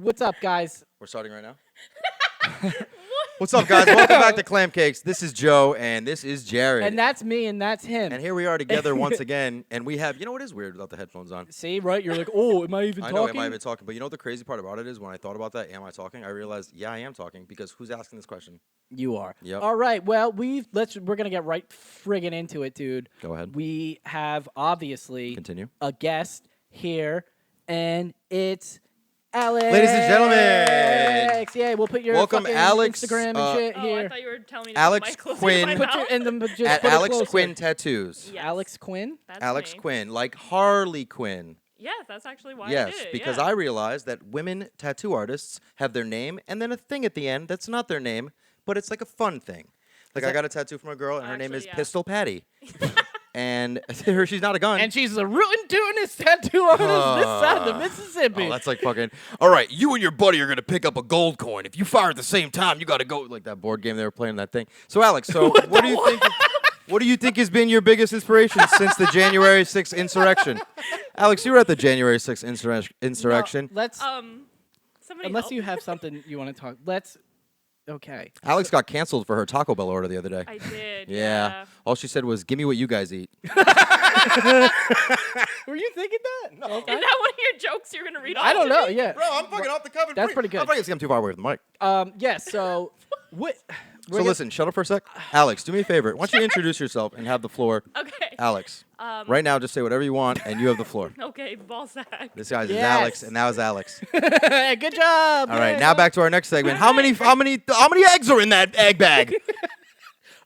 What's up, guys? We're starting right now? What's up, guys? Welcome back to Clam Cakes. This is Joe, and this is Jared. And that's me, and that's him. And here we are together once again, and we have, you know what is weird without the headphones on? See, right? You're like, oh, am I even I talking? know, am I even talking? But you know what the crazy part about it is when I thought about that, am I talking? I realized, yeah, I am talking, because who's asking this question? You are. Yep. All right. Well, we're gonna get right friggin' into it, dude. Go ahead. We have obviously Continue. a guest here, and it's Alex. Ladies and gentlemen. Yeah, we'll put your Welcome, fucking Alex, Instagram and shit here. I thought you were telling me to Alex put my clothes Quinn. in my Put your, mouth. and then just At put it Alex closer. Quinn Tattoos. Yes. Alex Quinn? That's Alex me. Quinn, like Harley Quinn. Yes, that's actually why I Yes, did it. because yeah. I realized that women tattoo artists have their name and then a thing at the end that's not their name, but it's like a fun thing. Like I got a tattoo from a girl, and her name is Actually, yeah. Pistol Patty. And she's not a gun. And she's a rootin' tootin' tattoo artist this side of the Mississippi. Oh, that's like fucking. All right, you and your buddy are gonna pick up a gold coin. If you fire at the same time, you got to go like that board game they were playing. That thing. So, Alex, what do you think? What do you think has been your biggest inspiration since the January 6th insurrection? Alex, you were at the January 6th insurrection. No, let's, somebody unless help you me. have something you want to talk. Okay. Alex got canceled for her Taco Bell order the other day. I did. Yeah. All she said was, "Give me what you guys eat." Were you thinking that? No. Is that one of your jokes you're gonna read off? I don't to know. me? Yeah. Bro, I'm fucking off the cuff. That's pretty good. I'm fucking getting too far away from the mic. Yeah. So, what? So listen, shut up for a sec. Alex, do me a favor. Why don't you introduce yourself and have the floor? Okay. Alex, right now, just say whatever you want, and you have the floor. Okay, ball sack. This guy's is Yes. Alex, and now is Alex. Good job. All right, now back to our next segment. How many eggs are in that egg bag?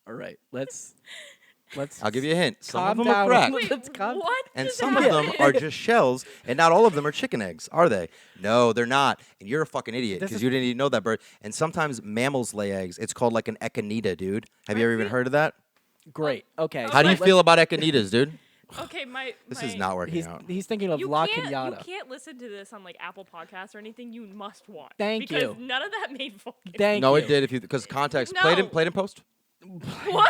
All right. Let's. I'll give you a hint. Some Calm of them down. are cracked, Wait, Let's calm- what? and just some of them happened? are just shells, and not all of them are chicken eggs, are they? No, they're not. And you're a fucking idiot This because is- you didn't even know that, Bird. And sometimes mammals lay eggs. It's called like an echinida, dude. Have you ever even heard of that? Great. Okay. How do you so feel about echinidas, dude? Okay, This is not working He's out. he's thinking of You La can't, you Canyada. can't listen to this on like Apple Podcasts or anything. You must watch. Thank because you. none of that made fucking. Thank No, you. it did. Because context. No. Played in post. What?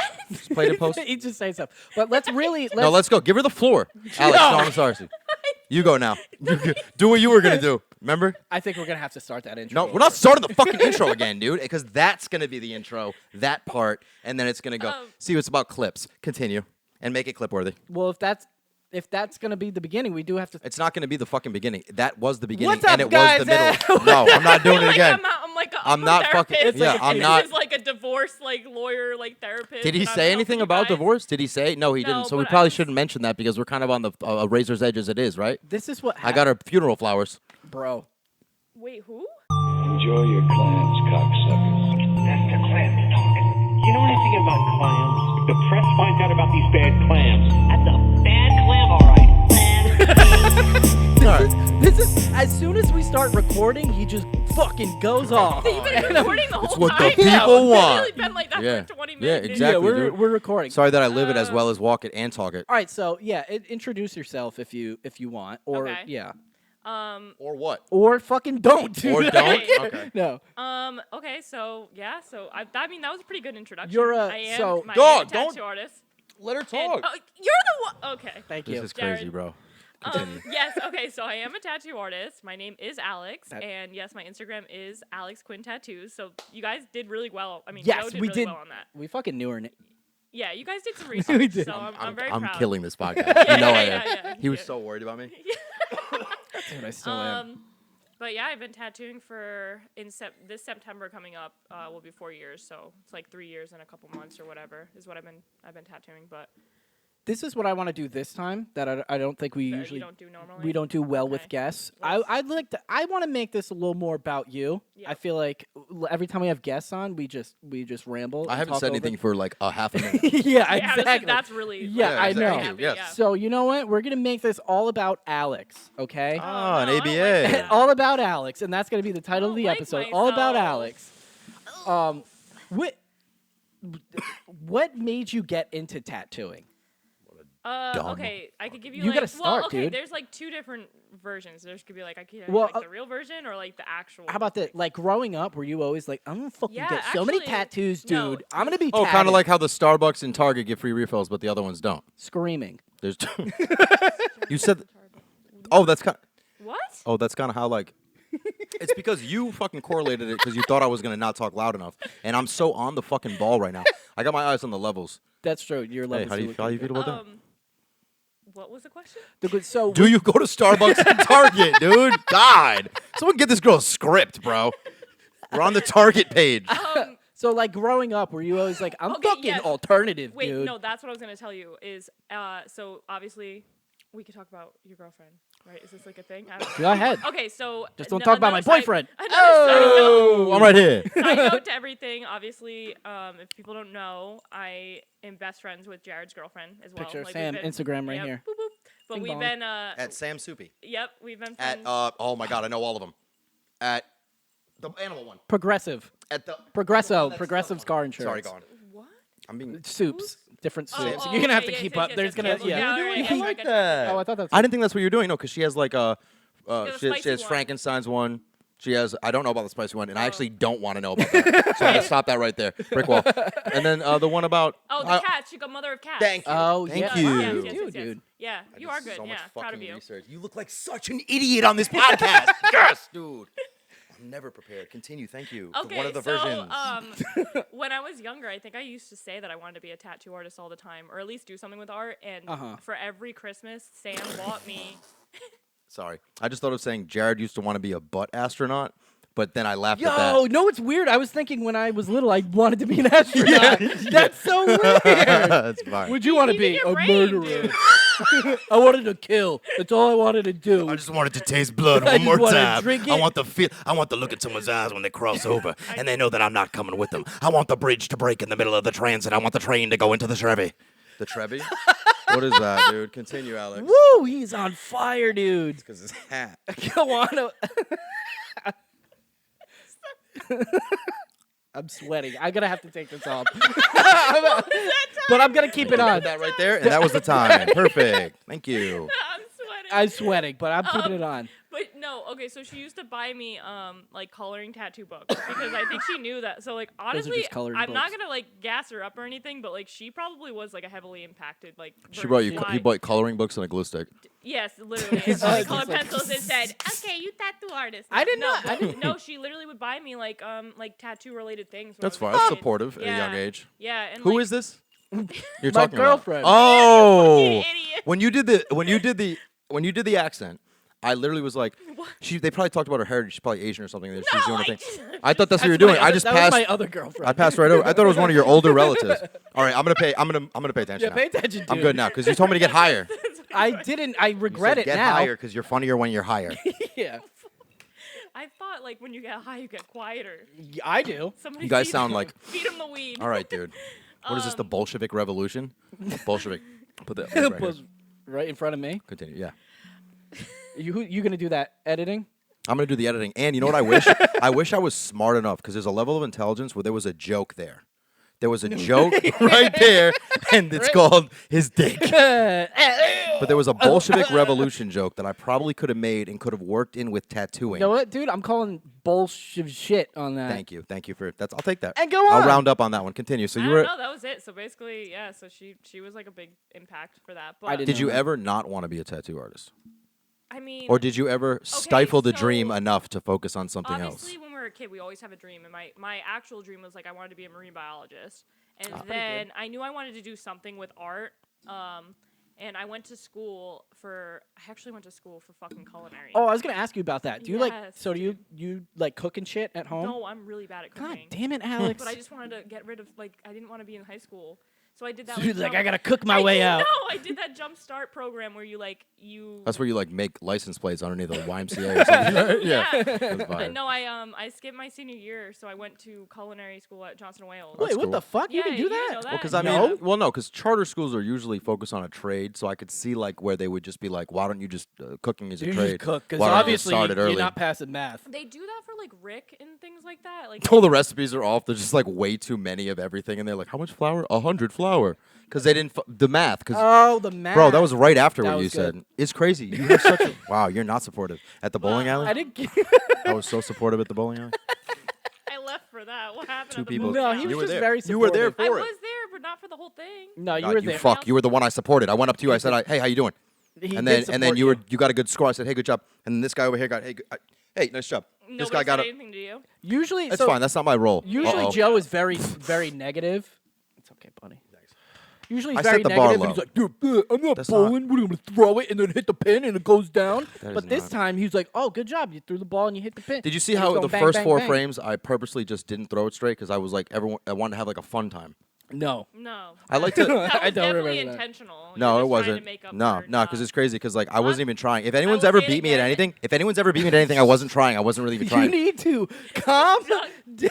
Played in post. He just say stuff. But let's really. No, let's go. Give her the floor. Alex, no, I'm sorry. You go now. Do what you were going to do. Remember? I think we're gonna have to start that intro. No, we're not starting the fucking intro again, dude, because that's going to be the intro, that part, and then it's going to go. See, it's about clips. Continue. And make it clip worthy. Well, if that's gonna be the beginning, we do have to. It's not going to be the fucking beginning. That was the beginning, What's up, and it guys? was the middle. No, I'm not doing it Like, again. I'm like a I'm not fucking- therapist. yeah, I'm not- He's like a divorce like lawyer like therapist. Did he and I'm say helping anything you about guys. divorce? Did he say? No, he No, didn't. So we but probably I- shouldn't mention that because we're kind of on the razor's edge as it is, right? This is what I got her funeral flowers. bro. Wait, who? Enjoy your clams, cocksuckers. That's the clam talking. You know anything about clams? If the press finds out about these bad clams, that's a bad clam, all right. This is as soon as we start recording, he just fucking goes off. You've been recording the whole It's what time. the people want. It's been like that Yeah. for 20 Yeah, minutes. exactly. Yeah, dude. we're recording. Sorry that I live it as well as walk it and talk it. All right, so yeah, introduce yourself if you want, or Okay. yeah, Or what? or fucking don't. do Or that. don't? Okay. No. Okay, so yeah, so I mean that was a pretty good introduction. You're a- I am, so- I am Dog, a tattoo don't- artist. Let her And- talk. you're the one. Okay. Thank This you. is crazy, Jared. bro. Continue. Yes. Okay. So I am a tattoo artist. My name is Alex, That- and yes, my Instagram is Alex Quinn Tattoos. So you guys did really well. I mean, Yes, Joe did we really did. well on that. We fucking knew her name. Yeah, you guys did some research. We did. So I'm very I'm proud. killing this podcast. Yeah, You know I yeah, am. yeah, He was yeah. so worried about me. Dude, I still am. But yeah, I've been tattooing for this September coming up will be 4 years. So it's like 3 years and a couple months or whatever is what I've been tattooing. But This is what I want to do this time. That I don't think we that usually you don't do normally. we don't do well with Okay. guests. Let's- I'd like to. I want to make this a little more about you. Yeah. I feel like every time we have guests on, we just ramble. I and haven't talk said over. anything for like a half a minute. yeah, Yeah, exactly. that's really Yeah, I I'm know. very happy, Yes. yeah. So you know what? We're gonna make this all about Alex. Okay. Ah, an no, I don't like ABA. that. all about Alex, and that's gonna be the title of don't the like episode. All about myself. Alex. What made you get into tattooing? Dumb. Okay, I could give you. You like, gotta start, okay, dude. There's like two different versions. There's could be like I could Well, like the real version or like the actual. How about that? Like growing up, were you always like, I'm gonna fucking Yeah, get so many actually, tattoos, dude. no. I'm gonna be Oh, kind tatted." of like how the Starbucks and Target give free refills, but the other ones don't. screaming. There's you said. Oh, that's kind. What? Oh, that's kind of how like It's because you fucking correlated it because you thought I was gonna not talk loud enough, and I'm so on the fucking ball right now. I got my eyes on the levels. That's true. Your Hey, level. how do you feel about that? What was the question? So Do you go to Starbucks and Target, dude? God, someone get this girl a script, bro. We're on the Target page. So like growing up, were you always like, I'm Okay, fucking yes. alternative, Wait, dude? no, that's what I was gonna tell you. Is so obviously, we could talk about your girlfriend, right? Is this like a thing? I don't know. Go ahead. Okay, so Just don't talk about my another side- boyfriend. Another side note. I'm right here. Side note to everything. Obviously, if people don't know, I am best friends with Jared's girlfriend as well. Picture of Like, Sam, we've been- Instagram right yep, here. boop, boop. But Bing we've bong. been At Sam Soupy. yep, we've been At friends. oh my god, I know all of them. At the animal one. Progressive. At the Progressive's car insurance. Sorry, go on. What? I'm being. Soups. Different Oh, soups. oh, You're gonna have okay, to yes, keep yes, up. yes, There's yes, gonna yes, yeah. all right, I yes, like gotcha. that. Oh, I thought that's. I didn't think that's what you were doing. No, because she has like a. a She spicy has one. Frankenstein's one. She has. I don't know about the spicy one, and I actually don't want to know about that. So I'm gonna stop that right there. Brick wall. And then the one about. Oh, the cat. She got mother of cats. Thank you. Oh, Thank yeah. you. Wow, Yes, you yes, do, yes, yes. dude. Yeah, I you did are good. So Yeah, much proud fucking of you. research. You look like such an idiot on this podcast. Yes, dude. I'm never prepared. Continue. Thank you. For Okay, one of the so versions. when I was younger, I think I used to say that I wanted to be a tattoo artist all the time, or at least do something with art. And for every Christmas, Sam bought me. Sorry, I just thought of saying Jared used to want to be a butt astronaut, but then I laughed at that. Yo, no, it's weird. I was thinking when I was little, I wanted to be an astronaut. That's so weird. That's fine. Would you want to He's in be your a brain, murderer? dude. I wanted to kill. That's all I wanted to do. I just wanted to taste blood I one just more wanna time. drink I it. want the feel. I want to look at someone's eyes when they cross over, and they know that I'm not coming with them. I want the bridge to break in the middle of the transit. I want the train to go into the Trevi. The Trevi? What is that, dude? Continue, Alex. Woo, he's on fire, dude. Because his hat. Go on. I'm sweating. I'm gonna have to take this off. But I'm gonna keep it on. Put that right there, and that was the time. Perfect. Thank you. I'm sweating. I'm sweating, but I'm keeping it on. But no, okay, so she used to buy me like coloring tattoo books because I think she knew that. So like honestly, just coloring I'm not books. gonna like gas her up or anything, but like she probably was like a heavily impacted like. She brought you. by- He bought coloring books and a glue stick. Yes, literally. And so Oh, I it's colored just like- pencils and said, "Okay, you tattoo artist." I did No, not- I didn't- No, she literally would buy me like tattoo related things. when I That's was fine. a That's kid. supportive at a young Yeah. age. Yeah, and Who like, is this? You're My talking girlfriend. About? Oh, idiot. when you did the accent, I literally was like, they probably talked about her heritage. She's probably Asian or something. That she's No, doing a I thing. didn't. I thought that's what you were That's doing. my I other- just that passed. was my other girlfriend. I passed right over. I thought it was one of your older relatives. All right, I'm gonna pay attention. Yeah, now. pay attention, dude. I'm good now because you told me to get higher. I didn't. I You regret said it get now. higher because you're funnier when you're higher. Yeah, I thought like when you get high, you get quieter. I do. Somebody You guys feed sound him- like- feed him the weed. All right, dude. What is this? The Bolshevik Revolution? Bolshevik. Put that right here. Was right in front of me. Continue. Yeah. You gonna do that editing? I'm gonna do the editing, and you know what I wish? I wish I was smart enough because there's a level of intelligence where there was a joke there. There was a joke right there, and it's called his dick. But there was a Bolshevik Revolution joke that I probably could have made and could have worked in with tattooing. You know what, dude? I'm calling bullshit shit on that. Thank you for that's. I'll take that. And go I'll on. round up on that one. Continue. So I you don't were. know. That was it. So basically, yeah. So she was like a big impact for that. But I didn't Did you know that. ever not want to be a tattoo artist, I mean, or did you ever stifle the so dream enough to focus on something obviously, else? when we were a kid, we always have a dream, and my actual dream was like I wanted to be a marine biologist, and pretty then I knew I wanted to do something with art. And I went to school for. I actually went to school for fucking culinary. Oh, I was gonna ask you about that. Do you like? Yes, So do you like cooking shit at home? no, I'm really bad at God cooking. damn it, Alex. But I just wanted to get rid of like I didn't want to be in high school, so I did that. She's like, jump- I gotta cook my way out. No, I did that jump start program where you like you. That's where you like make license plates underneath the YMCA or something. Right? Yeah. That's fire. No, I skipped my senior year, so I went to culinary school at Johnson & Wales. Wait, what cool. the fuck? You Yeah, can do you that? know that. Well, because I No. mean, well, no, because charter schools are usually focused on a trade, so I could see like where they would just be like, why don't you just cooking is a You trade? just cook because Why don't you obviously start it you're early? not passing math. They do that for like Rick and things like that. Like All the recipes are off. There's just like way too many of everything, and they're like, how much flour? 100 flour, because they didn't the math. Because Oh, the math. bro, that was right after That what you was good. said. It's crazy. You have such a wow. You're not supportive at the bowling alley. I didn't. Get I was so supportive at the bowling alley. I left for that. What happened? Two at the people. bowling No, alley? he was You were just there. very You were there supportive. I for was it. there, but not for the whole thing. No, you God, were you there. fuck. You were the one I supported. I went up to you. I said, hey, how you doing? He And did then support you got a good score. I said, hey, good job. And then this guy over here got, hey, hey, nice job. Nobody guy got said it. anything to you. Usually, It's so fine. That's not my role. usually Uh-oh. Joe is very, very negative. It's okay, buddy. Usually he's I set very the bar negative. low. He's like, dude, I'm not That's bowling. We're gonna throw it and then hit the pin and it goes down. That But is this not. time he's like, oh, good job. You threw the ball and you hit the pin. Did you see And he's how going the bang, first bang, 4 bang. frames I purposely just didn't throw it straight because I was like, I wanted to have like a fun time. No. No. I like to. That was I don't definitely remember that. intentional. No, You're it just trying wasn't. To make up No, for no, because it's crazy. Because like I What? wasn't even trying. If anyone's will ever say it beat me at again. anything, I wasn't trying. I wasn't really even You trying. need to calm down.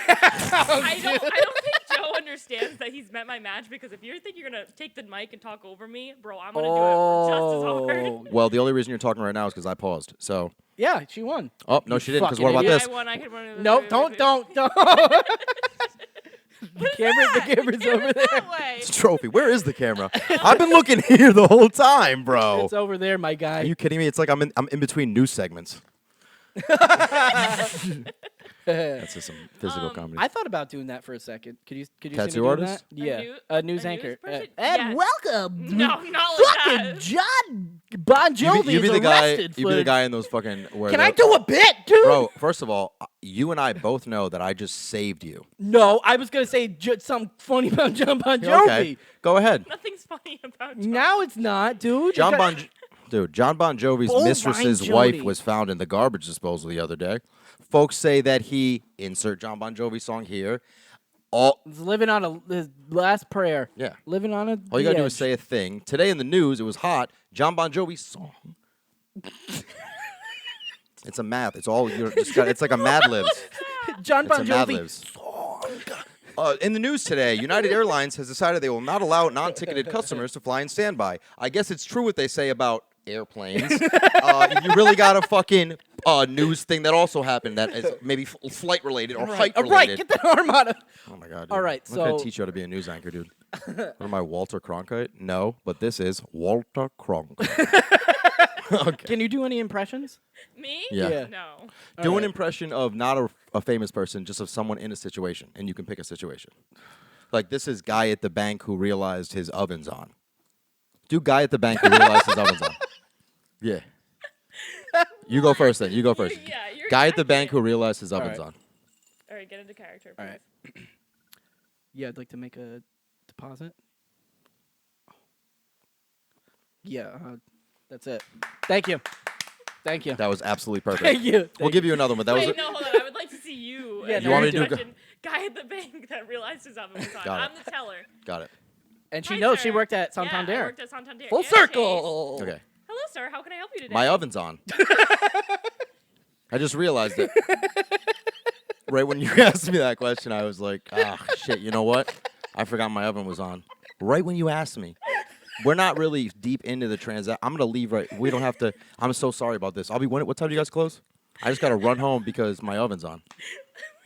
I don't think Joe understands that he's met my match because if you think you're gonna take the mic and talk over me, bro, I'm gonna do it just as hard. Well, the only reason you're talking right now is because I paused. So. Yeah, she won. Oh no, You she didn't. Because fucking what about idiot. this? I won. I could run. No, don't. The camera's over there. That way. It's a trophy. Where is the camera? I've been looking here the whole time, bro. It's over there, my Are guy. you kidding me? It's like I'm in between news segments. That's just some physical comedy. I thought about doing that for a second. Could you see me Tattoo doing artist? that? Yeah, new- a news a anchor. news person? And Yes. welcome, No, not like fucking that. John Bon Jovi you be is the guy. arrested You for. be the guy in those fucking. Where Can the- I do a bit, dude? Bro, first of all, you and I both know that I just saved you. No, I was gonna say something funny about John Bon Jovi. Okay, go ahead. Nothing's funny about Joe. Now it's not, dude. John You got- John Bon Jovi's Bovine mistress's Jody. wife was found in the garbage disposal the other day. Folks say that he insert John Bon Jovi song here. He's living on his last prayer. Yeah. Living on a. All you gotta do is say a thing. Today in the news, it was hot. John Bon Jovi's song. It's a math. It's all you're just got. It's like a Mad Libs. John It's Bon a Mad Jovi. Libs. In the news today, United Airlines has decided they will not allow non-ticketed customers to fly in standby. I guess it's true what they say about airplanes. You really got a fucking news thing that also happened that is maybe flight related or height All related. right, get that arm out of. Oh my god. Dude. All right, I'm gonna so- teach you how to be a news anchor, dude. What am I, Walter Cronkite? No, but this is Walter Cronkite. Okay. Can you do any impressions? Me? Yeah. Yeah. No. Do an right. impression of not a famous person, just of someone in a situation, and you can pick a situation. Like this is guy at the bank who realized his oven's on. Do guy at the bank who realized his oven's on. Yeah. You go first then. You go first. Yeah, you're Guy at the attacking bank it. who realized his oven's right. on. All right, get into character. All Please. right. Yeah, I'd like to make a deposit. Yeah, that's it. Thank you. Thank you. That was absolutely perfect. Thank you. We'll Thank give you another one. That was Wait, no, hold on. I would like to see you. Yeah, as You your want me to do- impression. Guy at the bank that realized his oven was on. Got it. I'm the teller. Got it. And she Hi, knows she sir. worked at Yeah, I Santander. worked at Santander. Full and circle. Okay. Chase. Hello, sir. How can I help you today? My oven's on. I just realized it. Right when you asked me that question, I was like, ah, shit, you know what? I forgot my oven was on. Right when you asked me. We're not really deep into the transaction. I'm going to leave right. We don't have to. I'm so sorry about this. I'll be when. What time do you guys close? I just got to run home because my oven's on.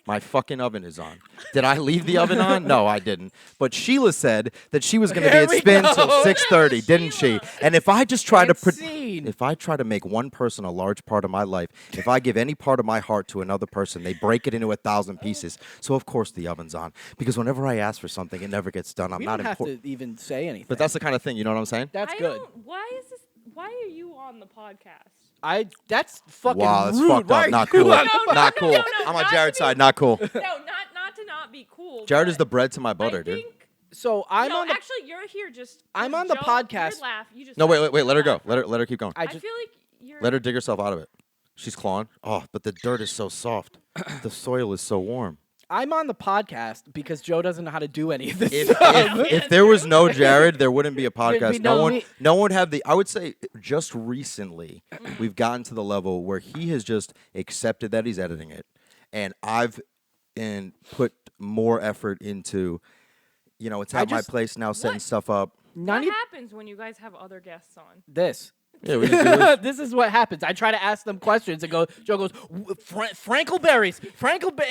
My fucking oven is on. Did I leave the oven on? No, I didn't. But Sheila said that she was going to be There at we spin go. till 6:30, didn't she? Sheila. And if I just try to It's seen. if I try to make one person a large part of my life, if I give any part of my heart to another person, they break it into 1,000 pieces. So of course the oven's on because whenever I ask for something, it never gets done. I'm We not don't have important. to even say anything. But that's the kind of thing, you know what I'm saying? That's I good. don't- Why is this? Why are you on the podcast? That's fucking Wow, that's rude. fucked Why up. are Not you cool. on- Not cool. no, I'm on not Jared's to be- side. Not cool. No, not to not be cool. Jared but is the bread to my butter, I dude. think, So I'm no, on the. actually, you're here just. I'm on the Joe, podcast. Your laugh, you just No, laughed. wait. Let her go. Laugh. Let her keep going. I I just. feel like you're. Let her dig herself out of it. She's clawing. Oh, but the dirt is so soft. The soil is so warm. I'm on the podcast because Joe doesn't know how to do any of this. If there was no Jared, there wouldn't be a podcast. be no me. No one would have the. I would say just recently we've gotten to the level where he has just accepted that he's editing it, and I've put more effort into. You know, it's I at my just- place now, setting What? stuff up. What 90 happens when you guys have other guests on? this. Yeah, we just do this. This is what happens. I try to ask them questions and Joe goes, Frankleberries.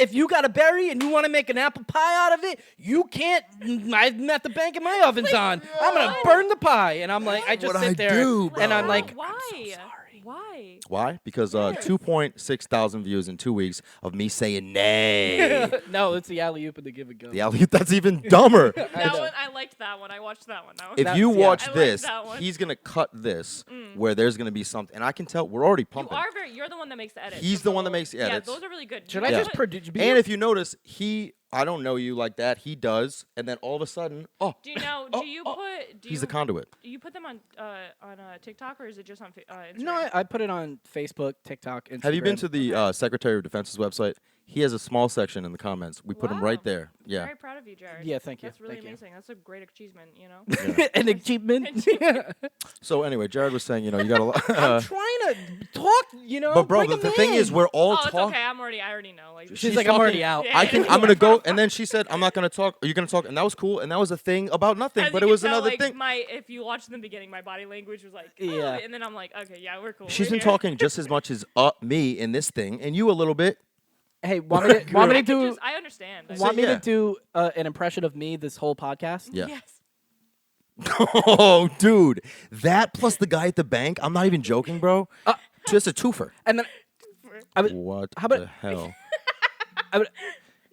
If you got a berry and you want to make an apple pie out of it, you can't. I'm at the bank and my oven's on. I'm going to what? burn the pie. And I'm like, I just what sit I there do, and I'm bro. like, Why? I'm so sorry. Why? Why? Why? Because 2.6 thousand views in 2 weeks of me saying nay. No, it's the alley oop and the give and go. The alley that's even dumber. That one, I liked that one. I watched that one. That was If That's- you yeah. watch I like this, that one. he's gonna cut this where there's gonna be something, and I can tell we're already you pumping. are very. You're the one that makes the edits. He's of the one that whole- makes the edits. Yeah, those are really good. Should You I guys just put- produce? And if you notice, I don't know you like that. He does, and then all of a sudden, Do you know? Do you put? Do he's you, the conduit. Do you put them on TikTok or is it just on Instagram? No, I put it on Facebook, TikTok, Instagram. Have you been to the Secretary of Defense's website? He has a small section in the comments. We put him right Wow. there. Yeah. Very proud of you, Jared. Yeah, thank you. That's really Thank you. amazing. That's a great achievement. You know. An achievement? So anyway, Jared was saying, you know, you got a lot. I'm trying to talk, you know. But bro, bring the 'em thing is, in. we're all Oh, it's talking. okay. I already know. Like, She's like, I'm already out. Yeah. I'm gonna go, and then she said, I'm not gonna talk. Are you gonna talk? And that was cool, and that was a thing about nothing, As but you it can was tell, another like, thing. If you watched in the beginning, my body language was like, oh, Yeah. and then I'm like, okay, yeah, we're cool. She's we're been here. talking just as much as me in this thing, and you a little bit. Hey, want me I to could do? just- I understand. I Want me yeah. to do an impression of me this whole podcast? Yeah. Yes. Oh, dude, that plus the guy at the bank. I'm not even joking, bro. Just a twofer. And then I would, What how about- the hell? I would,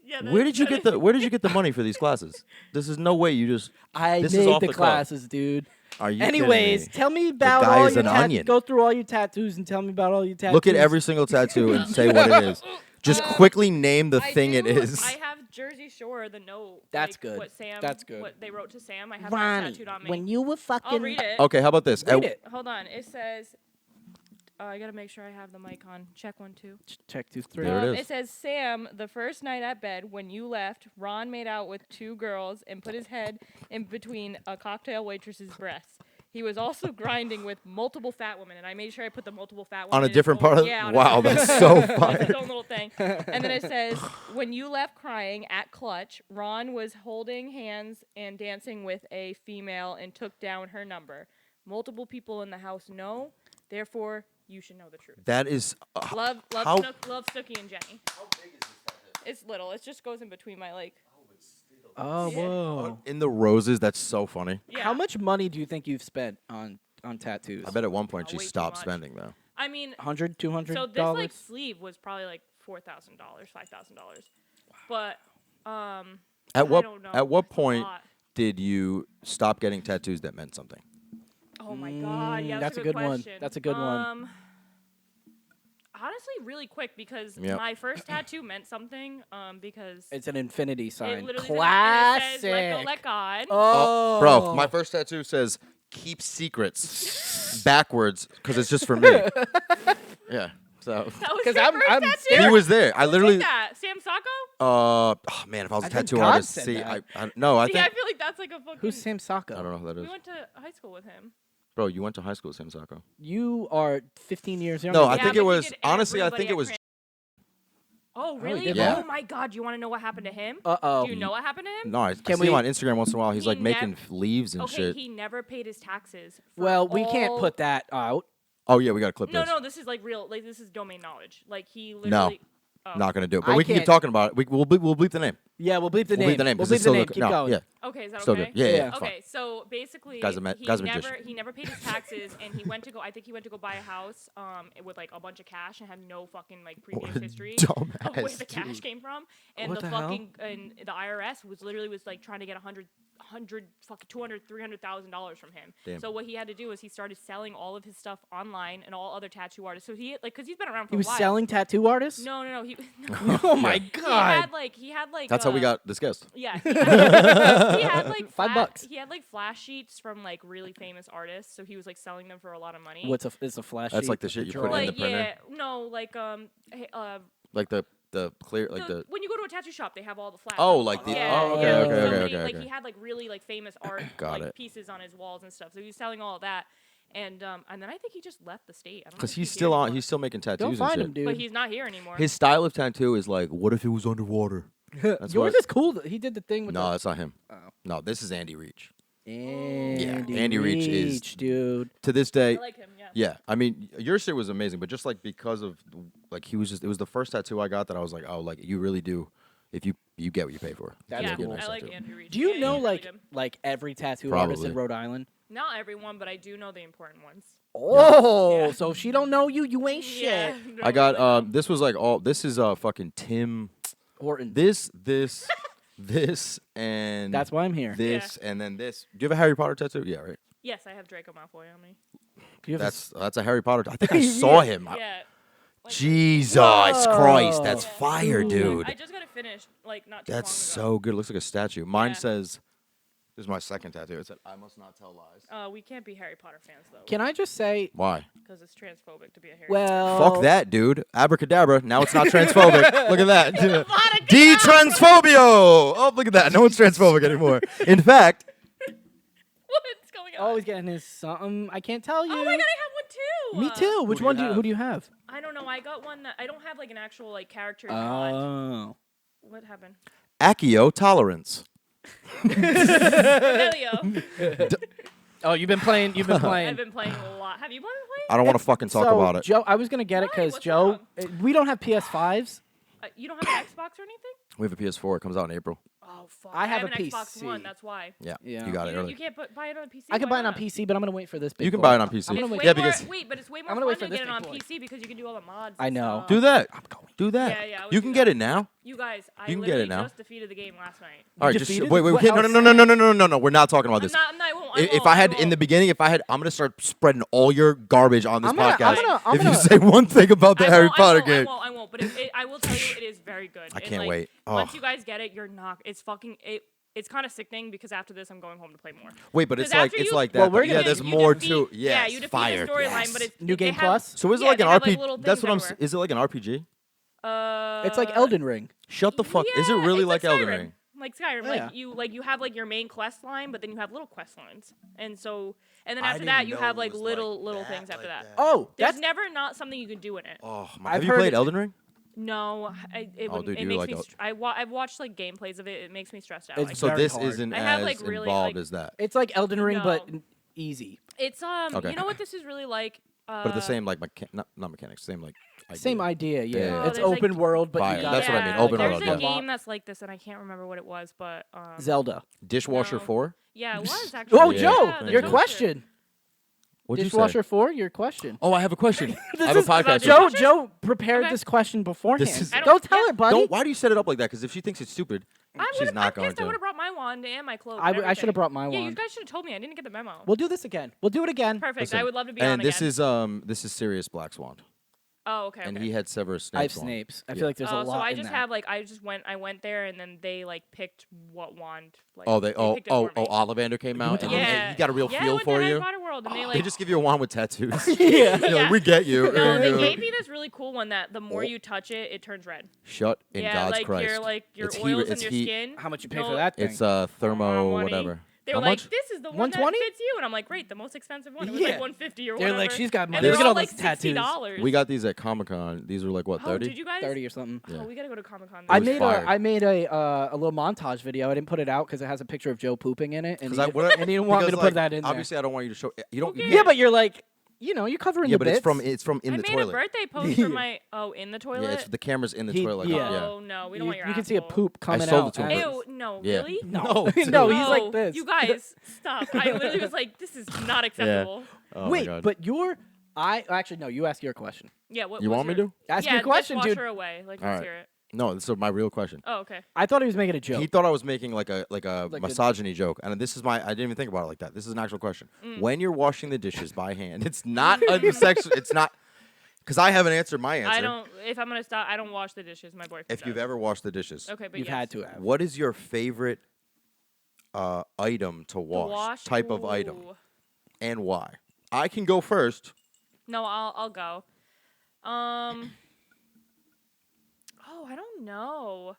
Yeah. Where did you get the money for these classes? This is no way you just. I This is made off the the cuff. classes, dude. Are you kidding Anyways, me? tell me about guy all is your an onion. Go through all your tattoos and tell me about all your tattoos. Look at every single tattoo and say what it is. Just quickly name the I thing it do- is. I have Jersey Shore, the note. That's like, good. What Sam? That's good. What they wrote to Sam. I have that Ronnie, tattooed on me. when you were fucking. I'll read it. Okay, how about this? Read it. Hold on. It says. I gotta make sure I have the mic on. Check 1, 2. Check 2, 3. There it is. It says, Sam, the first night at bed, when you left, Ron made out with 2 girls and put his head in between a cocktail waitress's breasts. He was also grinding with multiple fat women, and I made sure I put the multiple fat women On a in his different part own- of yeah, on a wow, different- that's so It's funny. his own little thing. And then it says, when you left crying at Clutch, Ron was holding hands and dancing with a female and took down her number. Multiple people in the house know, therefore, you should know the truth. That is. Love how- Snooki and Jenny. How big is this tattoo? It's little. It just goes in between my Oh, whoa. In the roses, that's so funny. Yeah. How much money do you think you've spent on tattoos? I bet at one point Oh, she way too stopped much. spending though. I mean, $100, $200. so this like sleeve was probably like $4,000, $5,000. But At what don't know. at what It's a point lot. did you stop getting tattoos that meant something? oh my god, yeah, that's that's a good one. question. That's a good one. Honestly, really quick because Yep. my first tattoo meant something. Because It's an infinity it sign. literally Classic. says, "Let go, let God." Oh, Bro, my first tattoo says "keep secrets" backwards because it's just for me. Yeah. So That was 'Cause your I'm- first I'm tattoo? he was there. I Who literally. did that? Sam Sacco? Oh man, if I was a I think tattoo God artist, said see, that. I no, I See, I think feel like that's like a fucking. Who's Sam Sacco? I don't know who that We is. went to high school with him. Bro, you went to high school with Sam Sacco. You are 15 years younger. No, than I me. think but it he was did honestly. I everybody think it at was. Cran- Oh, he really? did Yeah. Oh my God! You want to know what happened to him? Uh-oh. Do you know what happened to him? No, I Can see him we- on Instagram once in a while. He's He like making nev- leaves and Okay, shit. he never paid his taxes. for Well, we can't all- put that out. Oh yeah, we gotta clip No, this. no, this is like real. Like this is domain knowledge. Like he No. literally. Oh. Not gonna do it, but I we can keep can't- talking about it. We'll bleep the name. Yeah, we'll bleep the We'll name. bleep the name. We'll 'cause bleep it's the still name. good. Keep No, going. Yeah, Okay, is that still okay? good. Yeah, Yeah. it's Okay, so basically, Guy's a he magician. never paid his taxes, and he went to go. I think he went to go buy a house, with like a bunch of cash and had no fucking like previous What a history dumbass, of where the cash dude. came from. And What the the hell? fucking and the IRS was literally like trying to get $100, fucking $200,000-$300,000 from him. Damn. So what he had to do was he started selling all of his stuff online and all other tattoo artists. So he like because he's been around for He was a while. selling tattoo artists? No, no, no. He Oh my he god. had like. That's how we got this guest. Yeah, he had like $5. He had like flash sheets from like really famous artists, so he was like selling them for a lot of money. What's it's a flash That's sheet like the with shit you drawing. put in like the printer? yeah, no, like Like the clear, like the. when you go to a tattoo shop, they have all the flash. Oh, sheets like on the- them. oh, okay, yeah. okay, So okay, many, okay, like okay. he had like really like famous art Got like it. pieces on his walls and stuff. So he was selling all of that, and then I think he just left the state. I don't know Because if he's here still on. anymore. He's still making tattoos Don't and find shit. him, dude. But he's not here anymore. His style of tattoo is like, what if it was underwater? That's Yours what- is cool. He did the thing with No, the that's not him. Oh. No, this is Andy Reach. Andy Andy Reach is- dude. To this day, I like him. Yeah. yeah. I mean, your shit was amazing, but just like because of like he was just, it was the first tattoo I got that I was like, oh, like you really do. If you get what you pay for. That's You yeah, get a cool. nice I like tattoo. Andrew Reed. Do you Yeah, know he's really like good. like every tattoo artist in Probably. Rhode Island? Not everyone, but I do know the important ones. Oh, Yeah. so if she don't know you, you ain't shit. Yeah, I got this was like all this is fucking Tim. Horton. This, and That's why I'm here. this, and then this. Do you have a Harry Potter tattoo? Yeah, right. Yes, I have Draco Malfoy on me. You have a That's a Harry Potter. I think I saw him. Yeah. Like, Jesus Whoa. Christ, that's Yeah. fire, dude. I just got it finished, like, not too That's long ago. so good. It looks like a statue. Mine Yeah. says, "This is my second tattoo." It said, "I must not tell lies." We can't be Harry Potter fans, though. Can I just say, Why? Because it's transphobic to be a Harry well, Fuck that, dude. Abracadabra. Now it's not transphobic. Look at that. De-transphobia. Oh, look at that. No one's transphobic anymore. In fact, What's going on? Oh, he's getting his something. I can't tell you. Oh my god, I have one too! Me too. Which do you one do you, have? who do you have? I don't know. I got one that I don't have like an actual like character. drawn. Oh. What happened? Accio tolerance. Emilio. Oh, you've been playing. You've been I've playing. been playing a lot. Have you been playing? I don't want to fucking talk so, about it. Joe, I was gonna get it Why? because What's Joe, wrong? we don't have PS5s. You don't have an Xbox or anything? We have a PS4. It comes out in April. Oh fuck! I have an a Xbox PC. One. That's why. Yeah. Yeah. You got it You early. can't buy it on PC. I can Why buy it on not? PC, but I'm gonna wait for this. Big You can boy. buy it on PC. I'm gonna It's wait. way Yeah, more, because- wait, but it's way more I'm gonna wait fun for to get this it on big boy. PC because you can do all the mods. I and know. stuff. Do that. Do that. Yeah, yeah, I would You do can that. get it now. You guys, I You can get it literally now. just defeated the game last night. All right, just defeated wait, it? wait, What- wait. how No. We're not talking about this. I'm not. I won't. If I had in the beginning, if I had, I'm gonna start spreading all your garbage on this I'm gonna- podcast. I'm if gonna- you say one thing about the Harry Potter game, I won't. But I will tell you, it is very good. I And, can't like, wait. Once Oh. you guys get it, you're not. It's fucking. It's kind of sickening because after this, I'm going home to play more. wait, but it's 'Cause like after it's you- like that. Well, we're but yeah, gonna- there's You more defeat- to. Yeah, Yes, you defeat fire. the storyline, Yes. but it's New they Game have- Plus? So is it yeah, like they an have, RPG? little That's things what I'm. everywhere. Is it like an RPG? It's like Elden Ring. Shut the fuck. Is it Yeah, really it's like Elden Skyrim. Ring? Like Skyrim, Yeah. you have like your main quest line, but then you have little quest lines, and then I after didn't that you know have it like was little like things that, after like that. that. Oh, There's that's never not something you can do in it. Oh my! I've Have you heard played it- Elden Ring? No, Oh, dude, it you makes like me. El- I've watched like gameplays of it. It makes me stressed out. It's I So very this hard. isn't I have, as like, really, involved like- as that. it's like Elden Ring, but No. easy. It's Okay. You know what this is really like. But the same like not mechanics. Same like. Same idea, yeah. Yeah. It's there's, like- open world, but Fire. you got That's what I mean, Yeah, open there's world, a yeah. game that's like this, and I can't remember what it was, but Zelda. Dishwasher No. 4. yeah, it was actually. Oh, Yeah, Joe, Yeah, the your Dishwasher. question. What'd you say? Dishwasher 4, your question. Oh, I have a question. I have This a is- podcast. Joe, Dishwashers? Joe prepared Okay. this question beforehand. This is- I Go don't- tell yeah. her, buddy. Why do you set it up like that? Because if she thinks it's stupid, she's not I'm going pissed I would to. have brought my wand and my cloak. I and should have everything. brought my Yeah, you wand. guys should have told me. I didn't get the memo. We'll do this again. We'll do it again. Perfect. Listen, I would love to be on And this again. is Sirius Black Swan, Oh, okay. and okay. he had Severus Snape's I have wand. Snape's. I Yeah. feel like there's a lot so I in just that. have like I went there and then they like picked what wand. Like, Oh, picked it for me. Ollivander came out, and Yeah. he got a real Yeah, I feel went for to you. Harry Potter World and they like They just give you a wand with tattoos. Yeah. You're like, we get you. no, they gave me this really cool one that the more Oh. you touch it, it turns red. Shut in yeah, God's like Christ. your It's oils it's in your heat. skin. How much you pay No, for that thing? It's thermo 120. whatever. They How were like, much? "This is the one 120? that fits you," and I'm like, "Great, the most expensive one." It was Yeah. like 150 or They're whatever. like, she's got money. And they're Look at all all like those tattoos. $60. We got these at Comic Con. These were like what, Oh, 30? did you guys? 30 or something. Oh, we gotta go to Comic Con. I was made fire. I made a little montage video. I didn't put it out because it has a picture of Joe pooping in it, and, he, what- and he didn't want me because, to like, put that in Obviously, I don't want you to show. You don't. Okay. You there. Yeah, can't- but you're like, you're covering yeah, the but bits. it's from in I the made toilet. a birthday post Yeah. for my in the toilet. Yeah, it's the camera's in the He- toilet. yeah. Oh no, we don't want your you can see a asshole. poop coming sold out. it to him. as- Ew, no, Yeah. really? No, No, no, dude. he's like No, this. You guys, stop. I literally was like, this is not acceptable. Oh my Wait, God. but actually no. You ask your question. Yeah, what You was want me your- to? Ask yeah, your question, dude. dishwasher away. Like, All let's right. hear it. No, this is my real question. Oh, okay. I thought he was making a joke. He thought I was making like a Like a- misogyny joke, and this is I didn't even think about it like that. This is an actual question. Mm. When you're washing the dishes by hand, it's not a sexual. It's not because I haven't answered my answer. I don't. If I'm gonna stop, I don't wash the dishes. My boyfriend. If you've does. ever washed the dishes, Okay, but You've yes. had to have. what is your favorite item to To wash? Type of item, Ooh. and why? I can go first. No, I'll go. Oh, I don't know.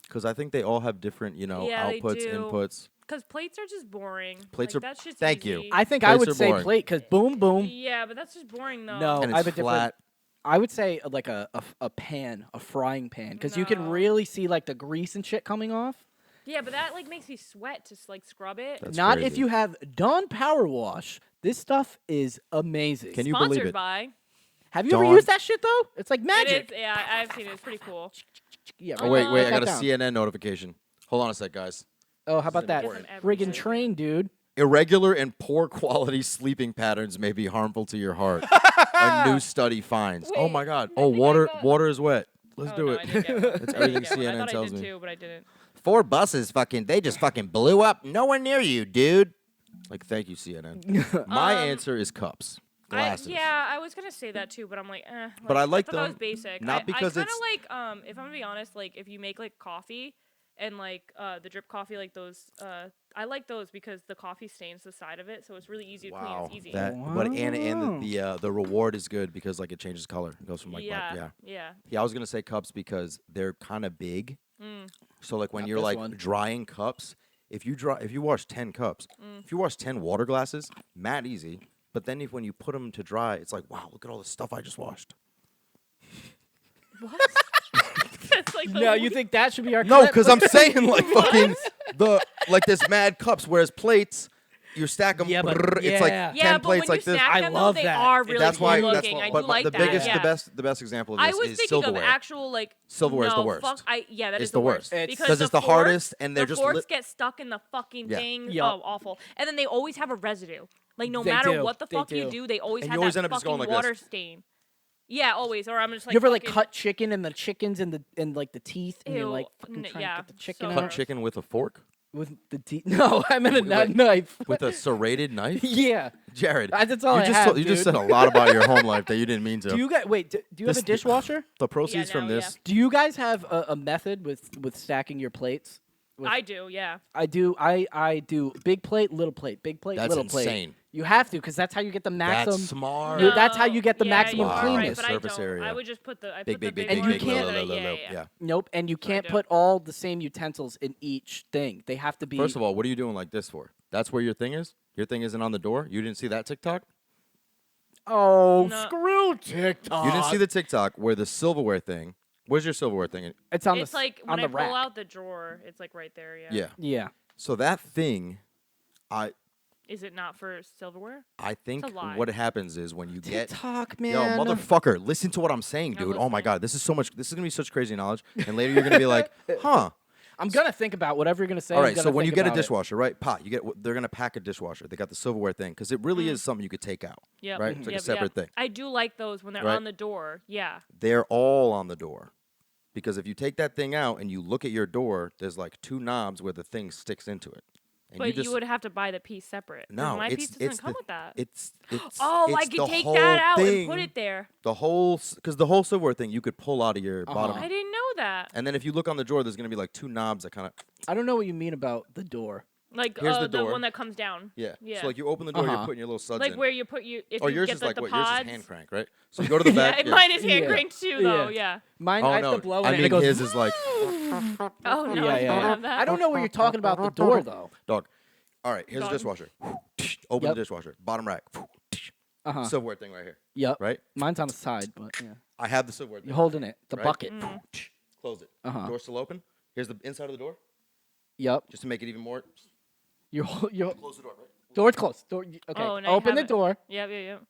Because I think they all have different, Yeah, they outputs, do. inputs. Cause plates are just boring. Plates Like, are- That's just thank you. easy. I think I Plates would are say boring. plate because boom, boom. Yeah, but that's just boring though. No. And I it's have a different- flat. I would say like a pan, a frying pan, because you can No. really see like the grease and shit coming off. Yeah, but that like makes me sweat to like scrub it. That's Not if crazy. you have Dawn Power Wash. This stuff is amazing. Can you Sponsored believe it? by. Have you ever Dawn- used that shit though? It's like It magic. is. Yeah, I've seen it. It's pretty cool. Yeah. Oh wait, write I that got a down. CNN notification. Hold on a sec, guys. Oh, how about is that important. friggin' train, dude? Irregular and poor quality sleeping patterns may be harmful to your heart. A new study finds. Oh my God. Oh, think I water got- water is wet. Let's Oh, do no, it. I didn't get one. That's I everything didn't get one. CNN I thought tells I did me. too, but I didn't. 4 buses they just fucking blew up. Nowhere near you, dude. Like, thank you, CNN. My answer is cups. Glasses. I was gonna say that too, but I'm like, eh. But I like thought that was them, basic. not because I it's- kind of like, if I'm gonna be honest, like if you make like coffee and like the drip coffee, like those, I like those because the coffee stains the side of it, so it's really easy to clean. Wow. It's easy. But and the reward is good because like it changes color. It goes from like black. yeah. Yeah, I was gonna say cups because they're kind of big. So like when Not you're this like one. drying cups, if you wash 10 cups, if you wash 10 water glasses, mad easy. But then when you put them to dry, it's like, wow, look at all the stuff I just washed. What? It's like the No, you think that should be our No, clip? because I'm saying like fucking like this mad cups, whereas plates, you stack them. Yeah, but- It's like yeah. 10 yeah, but plates when like you this. stack I them, love though, they that. are really That's why. cool That's looking. I but do like the that. biggest, yeah. the best example of I this was is thinking silverware. of actual like Silverware is the no, worst. Fuck, that It's is the worst. It's- because it's the hardest, and they're the just forks lit- get stuck in the fucking Yeah. thing. Yup. Oh, awful! And then they always have a residue. Like no They matter do. what the They fuck you do. do, they always And have you always that end up just fucking going like water this. stain. Yeah, always. Or I'm just like You ever like fucking- cut chicken and the chickens and like the teeth and you're Ew, like fucking trying yeah, to get the chicken so out Cut chicken with a fork, with the teeth? No, I meant a Wait, knife. with a serrated knife. Yeah, Jared, that's all you I just have, you just dude. said a lot about your home life that you didn't mean to. Do you guys wait? Do you have a This- dishwasher? The proceeds from now, this. Do you guys have a method with stacking your plates? I do, yeah. I do. I do big plate, little plate, big plate, That's little plate. insane. You have to, because that's how you get the maximum. That's smart. No, that's how you get the yeah, maximum you are cleanness. Right, but Surface I don't. area. I would just put the Big, put the big, big, big And one you can't- in there, yeah. Nope, and you can't do. put all the same utensils in each thing. They have to be. First of all, what are you doing like this for? That's where your thing is? Your thing isn't on the door? You didn't see that TikTok? oh, No. screw TikTok. You didn't see the TikTok where the silverware thing. Where's your silverware thing? It's on It's the like on when I the pull rack. out the drawer, it's like right there. Yeah. Yeah. Yeah. So that thing, Is it not for silverware? I think It's a lie. what happens is when you get TikTok, man. Yo, motherfucker, listen to what I'm saying, I'm dude. Oh my listening. god, this is gonna be such crazy knowledge. And later you're gonna be like, huh. I'm gonna think about whatever you're gonna say. All I'm right, so gonna when you think get a about it. dishwasher, right? They're gonna pack a dishwasher. They got the silverware thing because it really is something you could take out. Yeah. Right? It's like a separate thing. I do like those when they're Right. on the door. Yeah. They're all on the door. Because if you take that thing out and you look at your door, there's like 2 knobs where the thing sticks into it. And But just, you would have to buy the piece separate. 'cause No, my it's piece doesn't it's come the, with that. It's Oh, it's I the could take whole that out thing, and put it there. The whole because the whole silverware thing you could pull out of your bottom. I didn't know that. And then if you look on the drawer, there's gonna be like 2 knobs that kind of I don't know what you mean about the door. Like Here's the the door. one that comes down. yeah. Yeah. So like you open the door, you're Uh-huh. putting your little suds Like in. where you put if Oh, you yours get is the, like the what? pods. Yours is hand crank, right? So you go to the back. yeah, mine is hand Yeah. cranked too, though. Yeah. Yeah. Mine, Oh I have no! to blow it I and mean, it goes. his is like Oh no, yeah, I yeah, don't yeah. have that. I don't know what you're talking about the door though. dog. All right, here's Dog. a dishwasher. Open Yep. the dishwasher. Bottom rack. Uh-huh. Silverware thing right here. Yep. Right? Mine's on the side, but yeah. I have the silverware thing. You're holding it. The Right? bucket. Close it. Uh-huh. Door still open. Here's the inside of the door, Yep. just to make it even more. You're Close the door, right? door's closed. Door. Okay. Oh, now you Open have the it. door. Yep.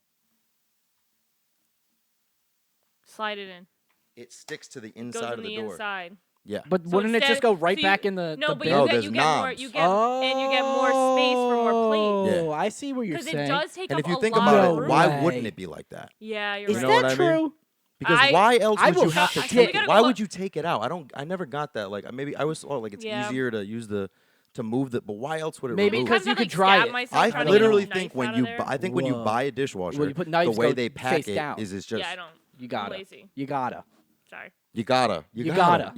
Slide it in. It sticks to the Goes inside in of the the door. inside. Yeah. But So wouldn't it just instead- go right so you- back in the? No, the but bin? No, you get there's you get more knobs. you get and you get more space for more plates. Oh, I see what you're Because saying. it does take And up if you a think lot about of it, room. why way. wouldn't it be like that? Yeah, you're Is right. know that what I mean? true? Because I- why else I would you will have to shit. take We it? gotta Why go would look- you take it out? I never got that. Like maybe I was like it's Yeah. easier to use to move the. But why else would it Maybe remove? because Sometimes you I, could like, dry stab it. myself I trying to get literally a knife think when out you of there. I think when you Whoa. buy a dishwasher, When you put the knives, way go they pack face it down. is just Yeah, I don't. You gotta. I'm lazy. You gotta. Sorry. you gotta You you gotta.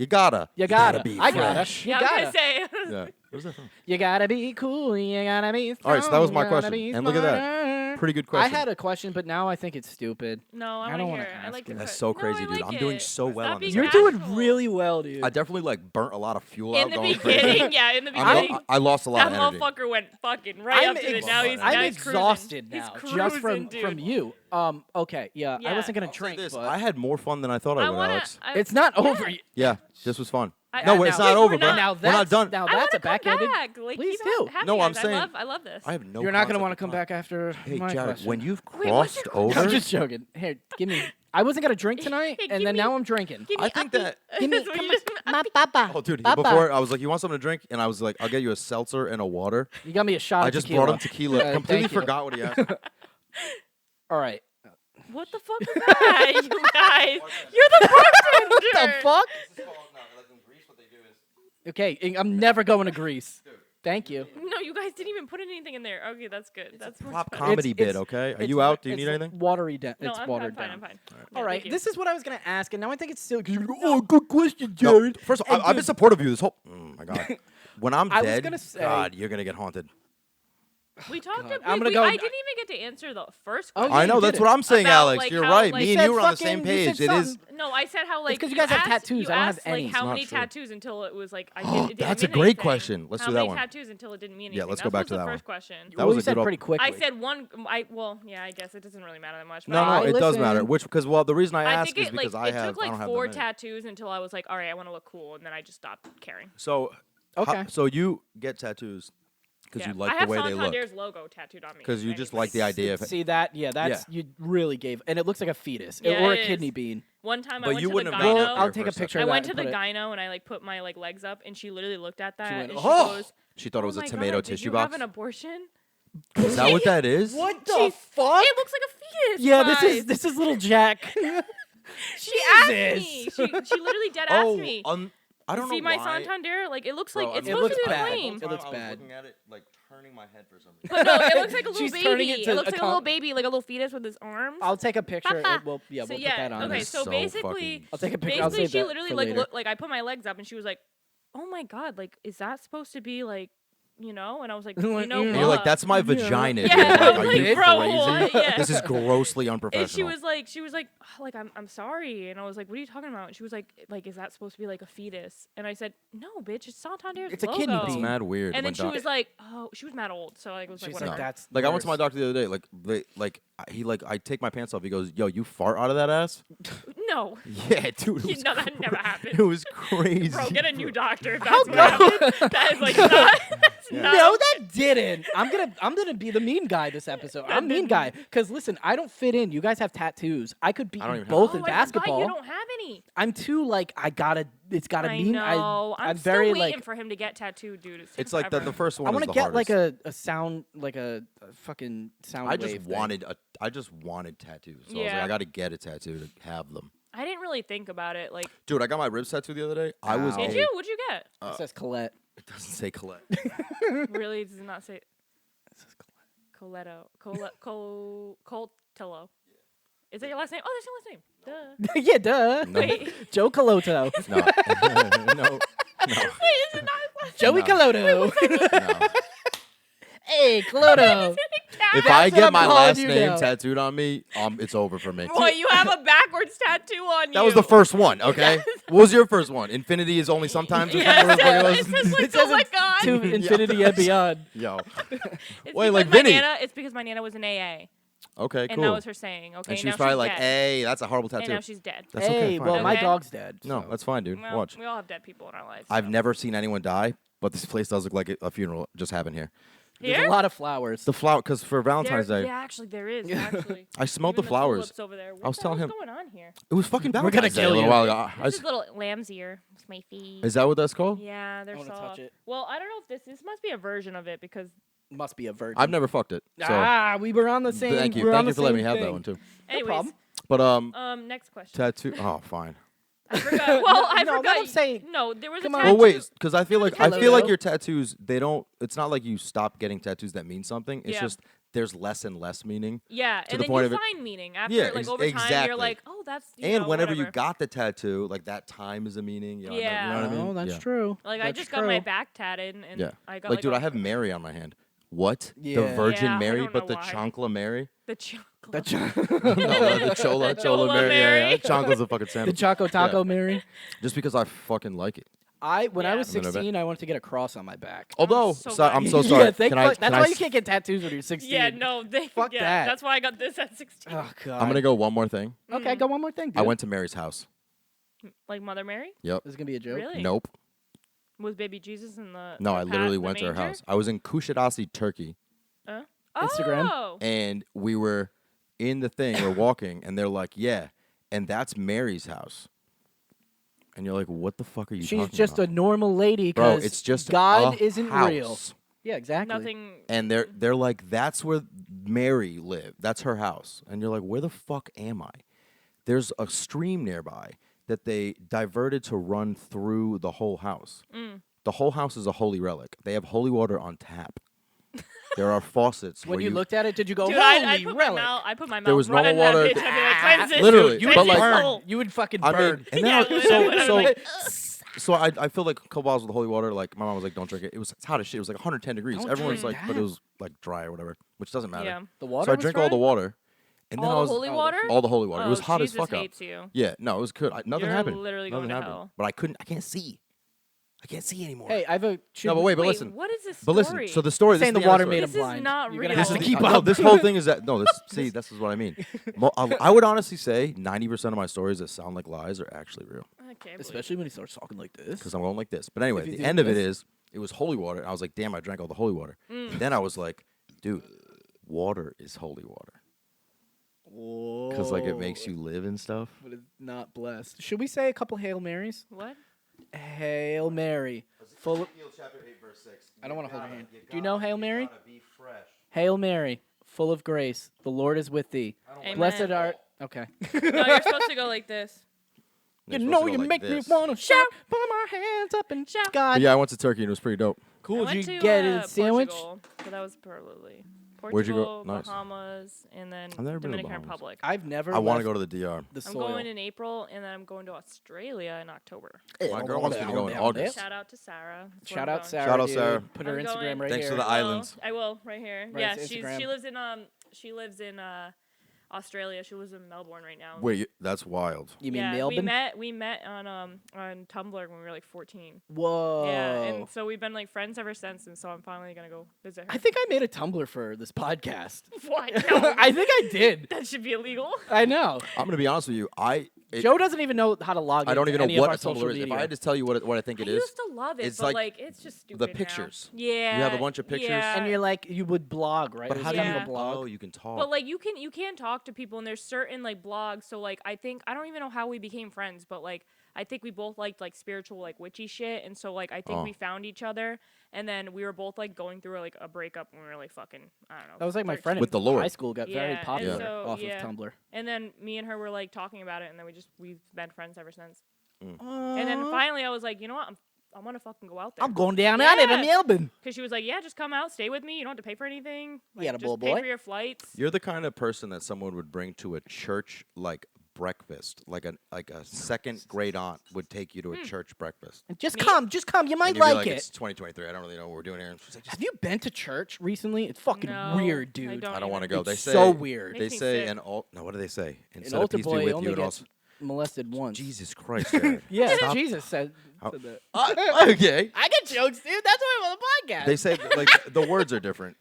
gotta be I gotta. fresh. You Yeah, I was gotta. gonna say. Yeah. Where's that from? You gotta be cool. You gotta be. All right, so that was my strong, you gotta question. be And look at that. smarter. Pretty good I question. had a question, but now I think it's stupid. No, I I don't want wanna to hear it. I ask like it. the That's que- so No, crazy, I dude. like I'm doing it. so well Stop on this being You're Casual. doing really well, dude. I definitely like burnt a lot of fuel In out the going crazy. beginning, yeah, in the I'm beginning. I lost a lot That of energy. motherfucker went fucking right up to it. Now he's I'm now I'm he's cruising. exhausted He's now, cruising, just from dude. you. Okay, yeah, I Yeah. wasn't gonna I'll say drink, this, but I had more fun than I thought I I would, wanna. Alex. it's not over. yet. Yeah, this was fun. I- No, I it's know. not Wait, over, we're bro. not- Now We're that's not done. Now I that's want a to come backhanded. back. Like, Please keep do. having No, me I'm guys. saying- I love this. I have no. You're not gonna concept want to of come fun. back after Hey, my Jared, question. when you've Wait, what's crossed your over, I'm just joking. Here, give me. I wasn't gonna drink tonight, Hey, and give then me- now I'm drinking. Give me I think uppy. that- Give me- That's what come you on. just- My papa. Oh, dude, Papa. before I was like, "You want something to drink?" And I was like, "I'll get you a seltzer and a water." You got me a shot I of just tequila. brought him tequila. Completely thank you. forgot what he asked. All right. What the fuck is that, you guys? You're the bartender. What the fuck? Okay, I'm never going to Greece. Thank you. No, you guys didn't even put anything in there. Okay, that's good. That's much Pop better. comedy It's- bit, okay? Are It's you out? Do you it's need anything? Watery down. No, It's I'm watered fine. down. I'm fine. All right, thank you. this is what I was gonna ask, and now I think it's silly. 'Cause you're like, oh, good question, Jared. No, first of all, And I've been dude, supportive of you this whole. Oh my god. When I'm I was dead, gonna say- God, you're gonna get haunted. We talked. God. About, I'm gonna we, go- I didn't even get to answer the first Oh, question. yeah, I you know did that's it. what I'm saying, About, Alex. like, You're how, right. like- Me You and said you were on the fucking- same you page. said It is. something. No, I said how like 'cause you you guys have asked- tattoos. You I don't have asked, any. Like, how It's not many true. tattoos until it was like I Oh, did, it didn't that's a mean great anything. question. Let's how do that many one. tattoos until it didn't mean Yeah, anything. let's That go back was to the that first one. question. That Well, was you a said good pretty quickly. I said one. Well, yeah, I guess it doesn't really matter that much. But No, I no, it does listen. matter. Which, because well, the reason I I ask think is it like because I it have. took I don't like have 4 that many. tattoos until I was like, all right, I want to look cool, and then I just stopped caring. So, Okay. so you get tattoos because Yeah. you like I the have way they look. Santander's logo tattooed on me. Because you just Anyway. like the idea of it. See that? Yeah, that's you really gave, and it looks like a fetus or a it kidney is. bean. One time I But went you to the wouldn't have known gyno. that I'll for take your a first picture. I of that went to and the put it- gyno and I like put my like legs up and she literally looked at that went, and "Oh!" she goes, She thought it was "Oh a my tomato God, did tissue you box. have an abortion?" Is that what that is? What She- the fuck? It looks like a fetus. Yeah, guys. this is little Jack. She asked Jesus. me. She literally dead asked Oh, me. I don't See know my why. Santander? Like it looks Bro, like it's I'm It supposed looks to be bad. a flame. It looks I was bad. looking at it, like turning my head for some reason. But no, it looks like a little She's turning baby. it to It looks a like a little baby, like a little fetus with his arms. I'll take a picture. Papa. We'll So put yeah, that on. okay, there. is so so basically, fucking- I'll take a picture. I'll basically save she that literally for like later. looked like I put my legs up and she was like, "Oh my God, like is that supposed to be like, you know?" And I was like, "You know And what?" And you're like, that's my vagina. Yeah, dude. I Like, was are like, you bro, crazy? what? Yeah. This is grossly And unprofessional. she was like, "Oh, like I'm sorry," and I was like, "What are you talking about?" And she was like, is that supposed to be like a fetus?" And I said, "No, bitch, it's Santander's It's a logo." kidney It's bean. mad weird. And then when she was like, "Oh, she was mad old," so I was like, She's "Whatever." like, that's I went to my worse. doctor the other day. I take my pants off. He goes, "Yo, you fart out of that ass?" No, Yeah, dude. It was, no, that never it happened. was crazy. Bro, get a new doctor. If How that's what happened. That is like not. That's not No, okay. that didn't. I'm gonna be the mean guy this episode. I'm mean guy because listen, I don't fit in. You guys have tattoos. I could beat I don't you even both have in Oh, I forgot basketball. you don't have any. I'm too like I gotta. It's gotta I mean. know. I'm still very waiting like. for him to get tattooed, dude. It's like the first one. I want want to get like a sound like a fucking sound. I just wave thing. wanted tattoos. So I was like, Yeah. I got to get a tattoo to have them. I didn't really think about it. Like, Dude, I got my ribs tattooed the other day. I was. Wow. did a- you? What'd you get? It says Colette. It doesn't say Colette. Really? It does not say It says Coletto. Coltello. Is that your last name? Oh, that's your last name. Duh. yeah, duh. No. Wait. Joe Coloto. No. No. Wait, is it not his last Joey No. Coloto. No. Hey, Coloto. name? If That's I what get I'm my calling last you name now. tattooed on me, it's over for me. Boy, you have a backwards tattoo on you. That was the first one, okay? What was your first one? Infinity is only sometimes? Or Yes, something? What it was- says like, It says oh my it's God. to infinity and beyond. Yo. It's Wait, like because my Vinny. Nana, it's because my Nana was an AA. Okay, And cool. that was her saying. Okay, And she now was probably she's like, dead. hey, that's a horrible And tattoo. now she's dead. That's Hey, okay, fine. well, my Okay. dog's dead. No, so. that's fine, dude. Well, Watch. we all have dead people in our lives. I've so. never seen anyone die, but this place does look like a funeral just happened here. There's Here? a lot of flowers. The flower, because for Valentine's There- Day, Yeah, actually, there is. Actually. I smelled Even the flowers. tulips over there. What I was the telling hell's him- going on here? It was fucking gonna Valentine's Day a kill little you. while ago. I This s- is little lamb's ear. It's my feet. Is that what that's called? Yeah, they're wanna touch soft. it. Well, I don't know if this must be a version of it because. Must be a virgin. I've never fucked it. So we were on the same. thank you. we're on Thank you the for letting me same have that thing. one too. Anyways, problem. But next question. tattoo. Oh, fine. I forgot. Well, I No, let forgot. him say- No, there was Come a on. tattoo. Well, wait, because I feel like Hello. your tattoos. They don't. It's not like you stop getting tattoos that mean something. It's Yeah. just there's less and less meaning. Yeah, to and the then point you of it- find meaning after, Yeah, like over time, exactly. you're like, oh, that's. You And know, whenever you whatever. got the tattoo, like that time is a meaning. You know, Yeah. You know what I mean? Oh, that's Yeah. true. Like I That's just got my true. back tatted, and Yeah. I got Like, dude, a- I have Mary on my hand. What? The Yeah. Virgin Yeah, I Mary, don't but know the why. Chancla Mary? the chocolate. The, No, the Chola Chola Mary. Yeah, Mary. Chancla's a fucking the sandwich. Choco Taco Mary. Just because I fucking like it. When I Yeah. was I'm in a bit. 16, I wanted to get a cross on my back. Although, so so, glad I'm you so did. sorry. Yeah, thank Can I, fuck- that's can why I, you can't get tattoos when you're 16. Yeah, no, they. Fuck yeah, that. That's why I got this at 16. Oh god. I'm gonna go one more thing. Okay, go one more thing. Dude. I went to Mary's house. Like Mother Mary? Yep. This is gonna be a joke. Really? Nope. Was baby Jesus in the? No, the I literally the went to her manger? house. I was in Kushadasi, Turkey, Instagram? Oh. and we were in the thing. We're walking, and they're like, "Yeah," and that's Mary's house. And you're like, what the fuck are you She's talking just about? a normal lady Bro, because it's just God a isn't house. real. Yeah, exactly. Nothing. And they're like, that's where Mary lived. That's her house. And you're like, where the fuck am I? There's a stream nearby that they diverted to run through the whole house. The whole house is a holy relic. They have holy water on tap. There are faucets. When where you looked at it, did you go, Dude, holy I put relic? I put my mouth There was right in normal that water. bitch. I'd be like, cleanse this. Literally, You but would like- burn. You would fucking I burn. mean, and then Yeah, so I feel like a couple bottles of the holy water. Like my mom was like, "Don't drink it." It's hot as shit. It was like 110 degrees. Don't Everyone's drink like, but that. it was like dry or whatever, which doesn't matter. Yeah. the water So I was drank all the dry? water, and then I All was the holy water? all the holy water. It was Oh, hot Jesus as fuck out. hates you. Yeah, no, it was good. Nothing You're happened. literally Nothing going to happened. hell. But I can't see. I can't see anymore. Hey, I have a. no, but wait, but Wait, listen. what is this But story? listen. So the story. Saying this the is water honest made story. him This is blind. not You're real. gonna have to This keep No, up. this whole thing is that no. This is what I mean. I would honestly say 90% of my stories that sound like lies are actually real I can't believe Especially when he starts talking like this. because I'm going like this. But anyway, If you the do end of it this. is it was holy water. And I was like, damn, I drank all the holy water. And then I was like, dude, water is holy water because like it makes you live and stuff. But it's not blessed. Should we say a couple Hail Marys? What? Hail Mary. Full of, Chapter 8, verse 6. I don't want to hold your hand. Do you know Hail Mary? Hail Mary, full of grace, the Lord is with thee. Amen. Blessed art. Okay. No, you're supposed to go like this. You know you make me want to shout, put my hands up and shout. God. But yeah, I went to Turkey and it was pretty dope. Cool. I Did went you to, get a sandwich? Portugal, so that was probably Portugal, Where'd you go? Nice. Bahamas, and then I've never been to Dominican Bahamas. Republic. I've never. I want left to go to the DR. the I'm soil. going in April, and then I'm going to Australia in October. My girl wants me to go in August. Shout out to Sarah. That's where Shout I'm out going. Sarah. Shout out dude. Sarah. Put her I'm Instagram going- right Thanks here. for the islands. I will right here. Right, Yeah, it's she Instagram. lives in Australia. She lives in Melbourne right now. Wait, that's wild. You mean yeah, Melbourne? we met on Tumblr when we were like 14. Whoa. Yeah, and so we've been like friends ever since, and so I'm finally gonna go visit her. I think I made a Tumblr for this podcast. What? No, I think I did. that should be illegal. I know. I'm gonna be honest with you. Joe doesn't even know how to log in. I don't even any know of what our a social Tumblr is. If media. I had to tell you what I think it I is, used to love it, it's but like it's just stupid the now. pictures. Yeah. You have a bunch of pictures? Yeah. And you're like, you would blog, right? but It how was do kind you of a blog. Oh, you can talk. But like you can talk to people, and there's certain like blogs. So like I don't even know how we became friends, but like I think we both liked like spiritual like witchy shit, and so like I think we found each other, and then we were both like going through like a breakup when we were like fucking I don't know. That was like my 13. friend With in the Lord. high school got very Yeah, and popular so, off yeah. of Tumblr. And then me and her were like talking about it, and then we've been friends ever since. And then finally I was like, you know what, I'm gonna fucking go out there. I'm going down at it in Yeah. Melbourne. Because she was like, yeah, just come out, stay with me. You don't have to pay for anything. Like, Yeah, just boy. pay for your flights. You're the kind of person that someone would bring to a church like breakfast, like a second grade aunt would take you to a church breakfast. Just Me? come. You might And you'd be like It's it. 2023. I don't really know what we're doing here. And she's like, Have you been to church recently? It's fucking No, weird, I dude. don't. I don't want to even. go. They It's say so weird. Makes They me say sick. no. What do they say? An Instead of altar peace be boy with only you, and gets also molested once. Jesus Christ, Jared. Yeah, Stop. Jesus said How- that. Okay. I get jokes, dude. That's why I'm on the podcast. They say like the words are different.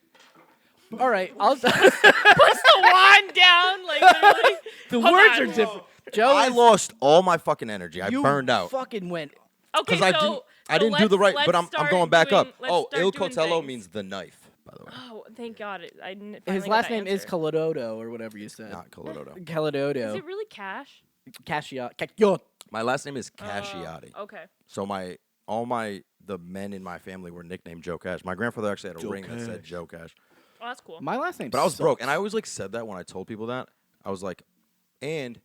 All right, I'll. Puts the wand down, like literally. The Hold words on. are different. Joe, I is- lost all my fucking energy. I you burned out. Fucking went. Okay, Because so I didn't do the right, but I'm start going back up. let's Oh, start Il doing Cotello things. means the knife, by the way. Oh, thank God! I didn't. His finally got last that name is answer. Calododo or whatever you said. Not Colododo. Is Calododo. it really Cash? Cascio. My last name is Casciotti. Okay. So the men in my family were nicknamed Joe Cash. My grandfather actually had a ring that said Joe Cash. Oh, that's cool. My last name. But I was sucks. broke, and I always like said that when I told people that. I was like, and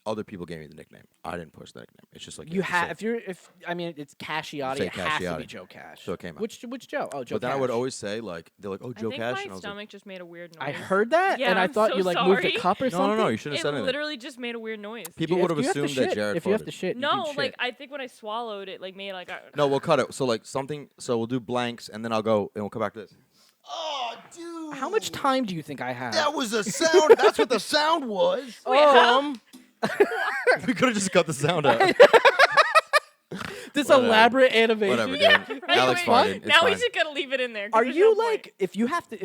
other people gave me the nickname. I didn't push the nickname. It's just like You have. have I mean it's Casciotti. Say It has to be Casciotti. Joe Cash. So it came out. Which Joe? Oh, Joe. But then I Cash. would always say like they're like, oh, Joe I think Cash, my and I was stomach like, just made a weird noise. I heard that, Yeah, and I I'm thought so you like moved a sorry. cup or no, something. no, no, you shouldn't It have said anything. literally just made a weird noise. People You would have have to assumed shit. that Jared If you have farted. to shit, you No, can like shit. I think when I swallowed it, like made like a. No, we'll cut it. So like something. So we'll do blanks, and then I'll go, and we'll come back to this. Oh, dude. How much time do you think I have? That was a sound. That's what the sound was. Oh. We could have just cut the sound out. This Whatever. elaborate animation. Whatever, dude. Right, Alex wait. farted. It's Now we fine. just gotta leave it in there. 'cause Are there's you no point. like if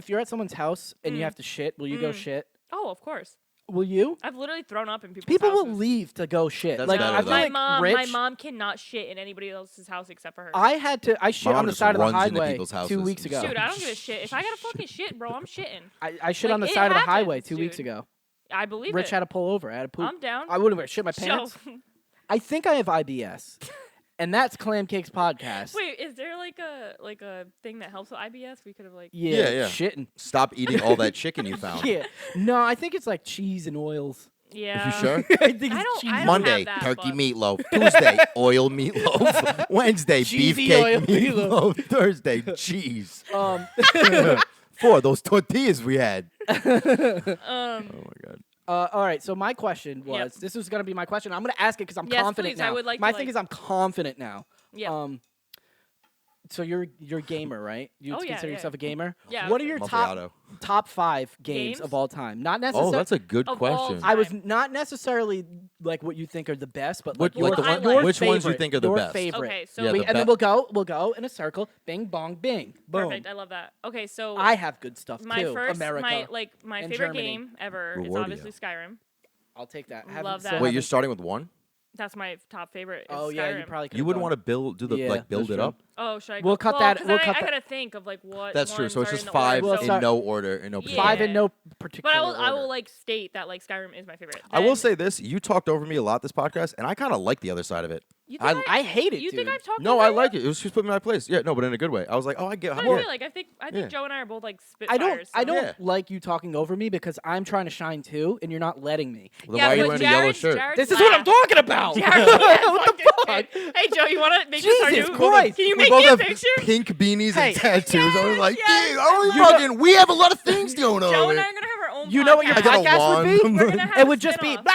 you're at someone's house and you have to shit, will you go shit? Oh, of course. Will you? I've literally thrown up in people's People will houses. leave to go shit. That's like better, I though. feel My like mom, Rich, my mom cannot shit in anybody else's house except for her. I shit My mom on the just side of the runs into highway people's 2 houses weeks and ago. Dude, I don't give a shit. If I gotta fucking shit, bro, I'm shitting. I shit Like, on the it side of the highway happens, 2 weeks dude. ago. I believe Rich it. had to pull over. I had to poop. I'm down. I wouldn't wear shit my So- pants. I think I have IBS, and that's Clam Cakes podcast. Wait, is there like a thing that helps with IBS? We could have like. Yeah. shitting. Stop eating all that chicken you found. Yeah, no, I think it's like cheese and oils. Yeah. You sure? I think I it's don't- cheese. I don't Monday, have that, turkey but- meatloaf. Tuesday, oil meatloaf. Wednesday, Cheesy oil beefcake meatloaf. meatloaf. Thursday, cheese. Um, For those tortillas we had. Um. Oh my god. all right, so my question was, Yep. this was gonna be my question. I'm gonna ask it because I'm Yes, confident please, now. I would like my to, thing like- is I'm confident now. Yeah. So you're a gamer, right? You Oh, yeah, consider yeah. yourself a gamer? Yeah, What are okay. your Macchiato. top 5 games Games? of all time? Not Oh, necessarily. that's a good Of all question. I was time. not necessarly like what you think are the best, but What- like, like your, the one- your which ones you favorite, think are the your best? favorite. Okay, so Yeah, We- the and then be- we'll go in a circle. Bing bong bing. Boom. Perfect. I love that. Okay, so I have good stuff my too. first, America. my and favorite Germany. game ever is Rewardio. obviously Skyrim. I'll take that. Love that. Wait, Wait, you're starting with one? That's my top favorite. Is Oh Skyrim. yeah, you probably. You wouldn't want to build Yeah, build that's it true. up? Oh, should I? We'll go? cut well, that- 'cause we'll I cut that- gotta think of like what. That's true. ones So it's are in just the 5 order. We'll in start- no order, in no Yeah. particular Five in no But particular I will order. like state that like Skyrim is my favorite. I will Then- say this: you talked over me a lot this podcast, and I kind of like the other side of it. You think I hate it, You think dude. I've talked? No, over I you? like it. It was just putting me in my place. Yeah, no, but in a good way. I was like, oh, I get. But Yeah. I feel like I think Yeah. Joe and I are both like I spitfires. don't Yeah. like you talking over me because I'm trying to shine too, and you're not letting me. Well, then why are you but wearing a yellow Jared's- shirt? Jared's This is what I'm laugh. talking about. Jared, What the fuck? Hey Joe, you want to make this our Jesus new? Christ. Can you We make both me a have picture? pink beanies Hey. and tattoos. I was like, yes, dude, are we I love fucking? We have a lot of things going on. Joe over and I here. are gonna have our own. You know what your I got a podcast would be? wand. We're gonna have It a would just be spin-off.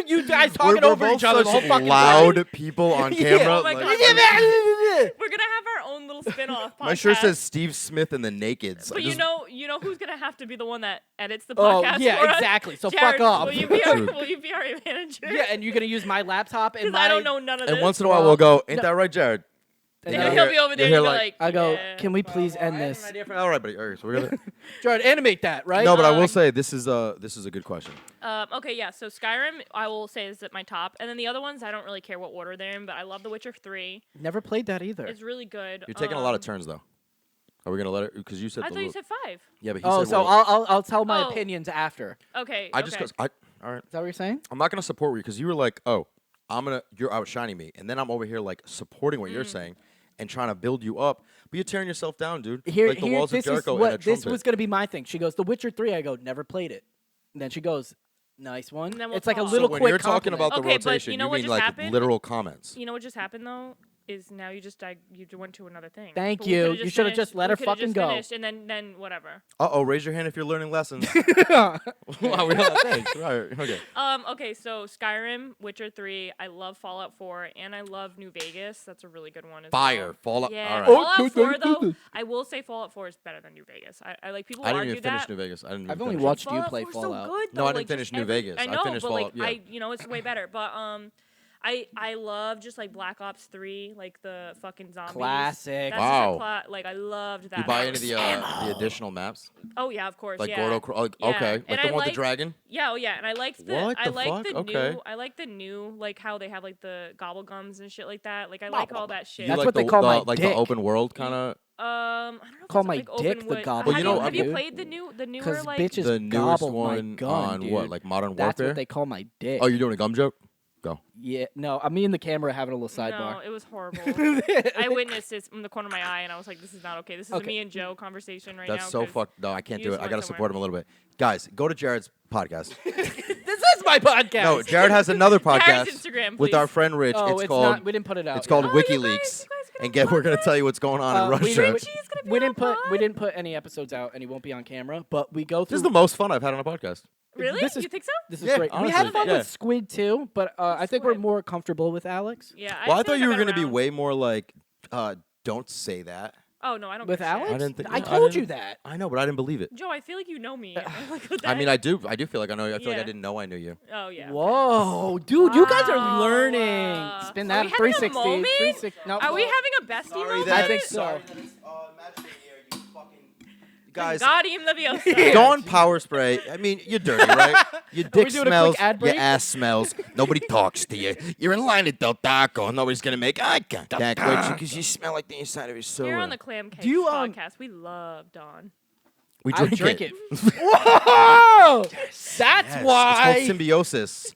you guys We're talking over both each other the whole such fucking loud time. people on Yeah. camera. Oh my like- God. We're gonna have our own little spin-off podcast. my shirt says Steve Smith and the Nakeds. But I you just- know who's gonna have to be the one that edits the Oh podcast. yeah, for us? exactly. So Jared, fuck off. Will you be our, True. will you be our manager? Yeah, and you're gonna use my laptop and Because my. I don't know none of And this. once in a while we'll go, ain't that right, Jared? And And I'll he'll hear- be over there you'll and hear be like- like, I go. yeah. Can we please end I have this? an idea for- All right, buddy. All right, so we're gonna. Jared, animate that, right? No, but I will Uh, say this is a good question. Okay, yeah. So Skyrim, I will say is at my top, and then the other ones, I don't really care what order they're in, but I love The Witcher 3. Never played that either. It's really good. You're taking a lot of turns though. Are we gonna let it? Because you said. I the thought you little- said 5. Yeah, but he Oh, said. so well, I'll tell my Oh. opinions after. Okay. I just okay. goes. All right. Is that what you're saying? I'm not gonna support you because you were like, oh, you're outshining me, and then I'm over here like supporting what you're Mm. saying and trying to build you up, but you're tearing yourself down, dude. Here, like the walls of this is Jericho and a what this trumpet. was gonna be my thing. She goes, "The Witcher 3." I go, "Never played it." And then she goes, "Nice one." And then we'll it's like a talk. little so when quick you're talking compliment. about the Okay, but rotation, you know what mean just like happened? literal comments. You know what just happened though is now you just went to another thing. Thank But we you. could've You shoulda finished- just let we her could've fucking just go. finished, and then whatever. Raise your hand if you're learning lessons. Wow, thanks. Right, okay. Okay, so Skyrim, Witcher 3, I love Fallout 4, and I love New Vegas. That's a really good one as Fire, well. Fallout. Yeah, All right. Fallout 4 though, I will say Fallout 4 is better than New Vegas. I like people I didn't argue even finish that. New Vegas. I didn't. I've even only finish it. watched you Fallout play 4 's so Fallout. good, No, though. I didn't like, finish just New every- Vegas. I I know, finished but Fallout, like yeah. it's way better. But I love just like Black Ops 3, like the fucking zombies. Classic. That's Wow. just like I loved that. You buy any mode. of the additional maps? Oh yeah, of course. Like yeah. Gordo? Like, Yeah. okay. And Like I the one with the like- dragon? Yeah, oh yeah, and I liked the What I the like fuck? the Okay. new I like the new like how they have like the gobble gums and shit like that. Like I like all that shit. You That's like what the, they call my like dick. the open world kind of. I don't know. If Call it's, my like, dick open the wood. gobble Well, you have know, have you dude. played the newer Because like bitches The newest gobble my one gun, on dude. what, like Modern That's Warfare? what they call my dick. Oh, you're doing a gum joke? Go. Yeah, no, me and the camera having a little No, sidebar. it was horrible. I witnessed this in the corner of my eye, and I was like, "This is not okay. This is a Okay. me and Joe conversation right now." That's so 'cause fucked. No, I can't you do it. just I went gotta somewhere. support him a little bit. Guys, go to Jared's podcast. This is my podcast. No, Jared has another Jared's podcast Instagram, with please. our friend Rich. Oh, it's called not. We didn't put it out. it's called Oh, you guys- WikiLeaks. you guys can And have we're gonna podcasts. tell you what's going on in We Russia. didn't, Richie's gonna be we on didn't put pod? we didn't put any episodes out, and he won't be on camera. But we go This through. is the most fun I've had on a podcast. Really? This is- You think so? This is Yeah, great. We honestly, had fun yeah. with Squid too, but I think we're Squid. more comfortable with Alex. Yeah. Well, I feel thought like you were I've been gonna be around. way more like, don't say that. Oh no, I don't. With give a shit. Alex, I didn't think- I I told didn't- you that. I know, but I didn't believe it. Joe, I feel like you know me. Like, what the I mean, heck? I do feel like I know you. I feel like I Yeah. didn't know I knew you. Oh yeah. Whoa, dude, you guys are Wow. learning. Spin Are that we having a 360. moment? 360. No, Are we having a bestie moment? I think so. Guys, Guardian Leviosa. Dawn Power Spray. I mean, you're dirty, right? Your dick doing a quick smells. ad Your break? ass smells. Nobody talks to you. You're in line at Del Taco. Nobody's gonna make eye contact with you because you smell like the inside of your soul. Here on the Clam Cakes you, podcast, we love Dawn. We I drink, drink it. it. Whoa! That's Yes, why. It's called symbiosis.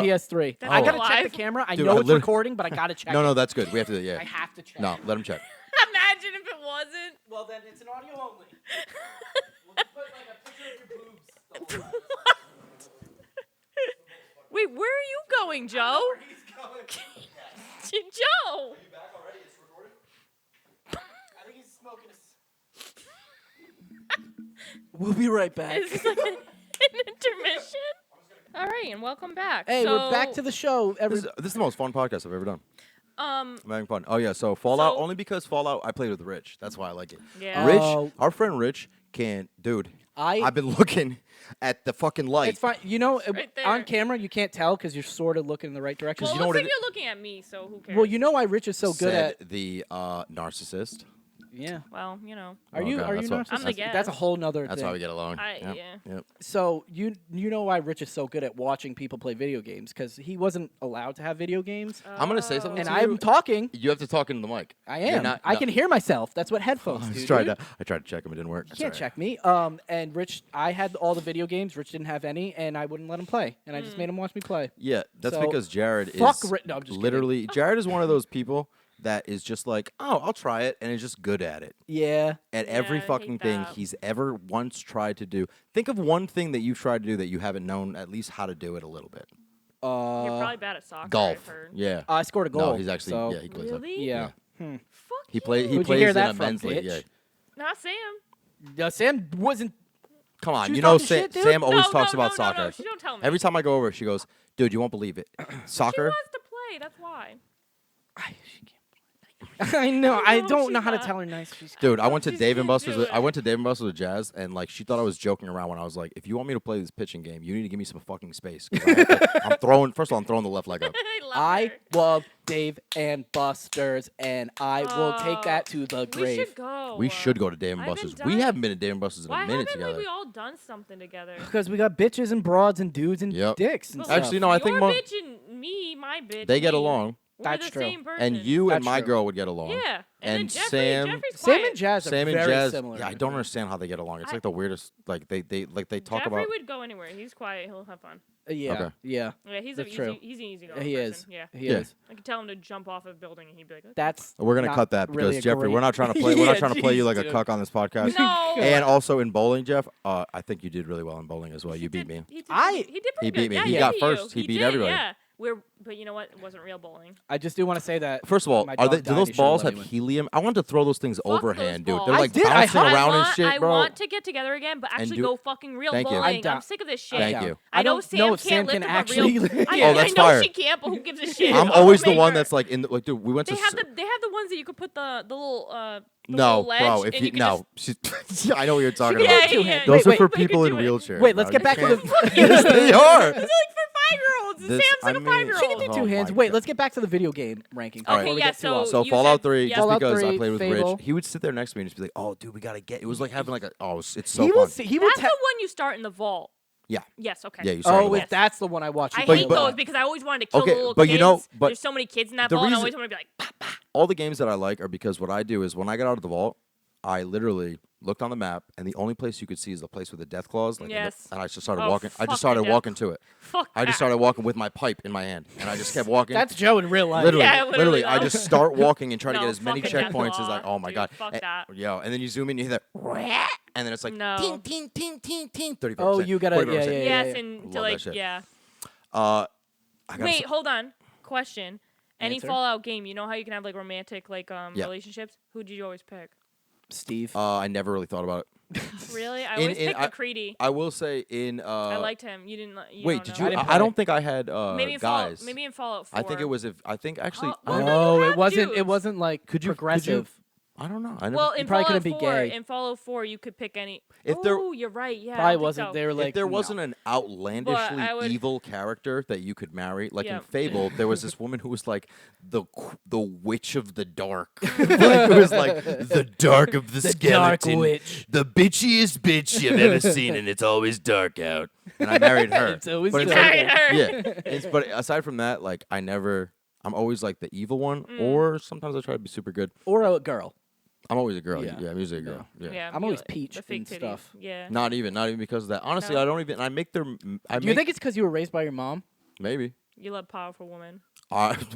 Hold on. PS3. That's I gotta check alive? the camera. I Dude, know I it's literally- recording, but I gotta check. No, it. no, that's good. We have to. Yeah. I have to check. No, let him check. Imagine if it wasn't. Well, then it's an audio only. We'll just put like a picture of your boobs. The whole time. Wait, where are you going, Joe? Where he's going. Joe. you back already? It's recorded? I think he's smoking We'll be right back. Is this like an intermission? All right, and welcome back. Hey, we're back So, to the show. This is the most fun podcast I've ever done. Um, I'm having fun. Oh, yeah, so Fallout, So- only because Fallout, I played with Rich. That's why I like it. Yeah. Rich, Oh. our friend Rich, dude, I- I've been looking at the fucking light. It's fine. You know, right there. on camera, you can't tell because you're sort of looking in the right direction. well, you it know looks what like it- you're looking at me, so who cares? Well, you know why Rich is so good Said at. the narcissist. Yeah. Well, you know. Are Oh, you? God, Are you that's what- narcissistic? I'm the guest. That's a whole nother That's thing. how we get along. Yeah. Yep. So you know why Rich is so good at watching people play video games because he wasn't allowed to have video games, I'm going to say something and to I'm you. talking. You have to talk into the mic. I You're am. not- I no. can hear myself. That's what headphones I do. tried dude. to check him. It didn't work. You can't check me. And Rich, I had all the video games. Rich didn't have any, and I wouldn't let him play, and I just made him watch me play. Yeah, that's So, because Jared fuck is Ri- no, I'm just kidding. literally. Jared is one of those people that is just like, oh, I'll try it, and is just good at it. Yeah. At every Yeah, I fucking hate thing that. he's ever once tried to do. Think of one thing that you've tried to do that you haven't known at least how to do it a little bit. You're probably bad at soccer. I've Golf. heard. Yeah. I scored a goal. No, he's actually. so, Yeah, he plays. that. Really? Yeah. Fuck He you. plays. He Who'd you plays hear in that a from, men's league. bitch? Yeah. Not Sam. Sam wasn't. Come on, She was you know talking Sam. shit, dude? Sam always No, talks no, about no, soccer. No, she don't tell me. Every time I go over, she goes, "Dude, you won't believe it. She Soccer." wants to play. That's why. I know. I No, don't know she's how to not. tell her nice. She's Dude, I went to She's Dave and gonna Buster's. do With, it. I went to Dave and Buster's with Jazz, and like she thought I was joking around when I was like, "If you want me to play this pitching game, you need to give me some fucking space." 'Cause I'm throwing. First of all, I'm throwing the left leg up. I love I her. love Dave and Buster's, and I will take that to the We grave. should go. We should go to Dave and I've been Buster's. We dying. haven't been to Dave and Buster's in Why a minute haven't together. like, we all done something together? Because we got bitches and broads and dudes and Yep. dicks and But, stuff. Actually, no, I think your mo- bitch and me, my bitch. They get me, along, We're That's the true. same person. and you and That's my true. girl would get along. Yeah. And then Jeffrey, Sam- Jeffrey's Sam quiet. and Jazz are Sam and very Jazz. similar. Yeah, I don't understand how they get along. It's like the weirdest. Like they talk Jeffrey about. would go anywhere. He's quiet. He'll have fun. Yeah, Okay. yeah. Yeah, he's That's an true. easy. He's an easy going He person. is. Yeah. He Yeah. is. I could tell him to jump off a building and he'd be like, okay. That's. We're gonna not cut that because really a Jeffrey, great- we're not trying to play. We're not Yeah, trying to play you jeez, like a dude. cuck on this podcast. No. And also in bowling, Jeff, I think you did really well in bowling as well. You beat me. He did, I- he did pretty He beat good. me. Yeah, He did got beat first. you. He beat did, everybody. Yeah. But you know what? It wasn't real bowling. I just do want to say that. First of all, my are dog they, died, do those he should've balls let have me win. helium? I want to throw those things Fuck those overhand, dude. balls. They're I like did. I bouncing hunt- around I and want, shit, I bro. want to get together again, but actually do- go fucking real Thank you. bowling. I'm down. I'm sick of this shit. Thank you. I know don't Sam know can't if Sam lift can up a actually- real. I, Oh, I that's know fire. she can't, but who gives a shit? I'm I'll always the make one her. that's like in the, like, dude. We went to. They have the ones that you could put the little the no, little ledge, bro. If and you, you can no, she's, I know what you're talking Yeah, about. yeah, yeah. Those Wait, are for wait, they could people in do it. wheelchairs. Wait, let's bro. get back You to can't- the. Yes, they are. It's like for 5-year-olds. This- Sam's like I a mean- 5-year-old. She can do Oh two my hands. Wait, God. let's get back to the video game rankings. Okay, before we yeah, get too off. So you Fallout said- 3, yeah. just Fallout because I 3, played with Fable. Rich, he would sit there next to me and just be like, "Oh, dude, we gotta get." It was like having like a, it's so he fun. will. He will. That's the one you start in the vault. Yeah. Yes. Okay. Yeah, you start Oh, with if that's the one I watched. I But- hate but- those because I always wanted to kill Okay, the little but kids. you know- but there's so many kids in that the vault, and I reason- always want to be like, all the games that I like are because what I do is when I get out of the vault, I literally looked on the map, and the only place you could see is the place with the death claws. Like Yes. and I just started Oh, walking. I fuck just started the death walking to it. fuck. I just that. started walking with my pipe in my hand, and I just kept walking. That's Joe in real life. literally, Yeah, literally, I though. just start walking and try to No, get as many fuck a death checkpoints as claw, oh my dude, god. fuck and, that. Yo, and then you zoom in, you hear that, and then it's like No. ting ting ting ting ting. 35%. Oh, you gotta- 45%. yeah, yeah, Yes, yeah. and Love to that like shit. yeah. I gotta Wait, say- hold on. Question. Any Answer? Fallout game, you know how you can have like romantic like Yeah. relationships? Who did you always pick? Steve. I never really thought about it. Really? I In- always in- picked I- McCready. I will say in. I liked him. You didn't. You Wait, don't did know. you? didn't I don't play. think I had Maybe in guys. Fallout. Maybe in Fallout 4. I think it was if I think actually. Oh, well, I, no, Oh, you it have wasn't. It dudes. wasn't like Could you- progressive. I don't know. I never, Well, in probably Fallout couldn't be 4, gay. in Fallout 4, you could pick any. If there- Oh, you're right. Yeah, I Probably don't think wasn't. so. They were like. if there no. wasn't an outlandishly I would- evil character that you could marry, like Yeah. in Fable, there was this woman who was like the witch of the dark. Like, it was like the dark of the, The dark skeleton, witch. the bitchiest bitch you've ever seen, and it's always dark out. And I married her. It's always But dark instead- out. Married her. Yeah. But aside from that, like I'm always like the evil one, or sometimes I try to be super good. Or a girl. I'm always a girl. Yeah. Yeah, I'm usually a girl. Yeah. Yeah, I'm you always like Peach the fake and titties. stuff. Yeah. Not even because of that. Honestly, No? I don't even. I make their. I Do you think it's because you were raised by your mom? maybe? You love powerful women.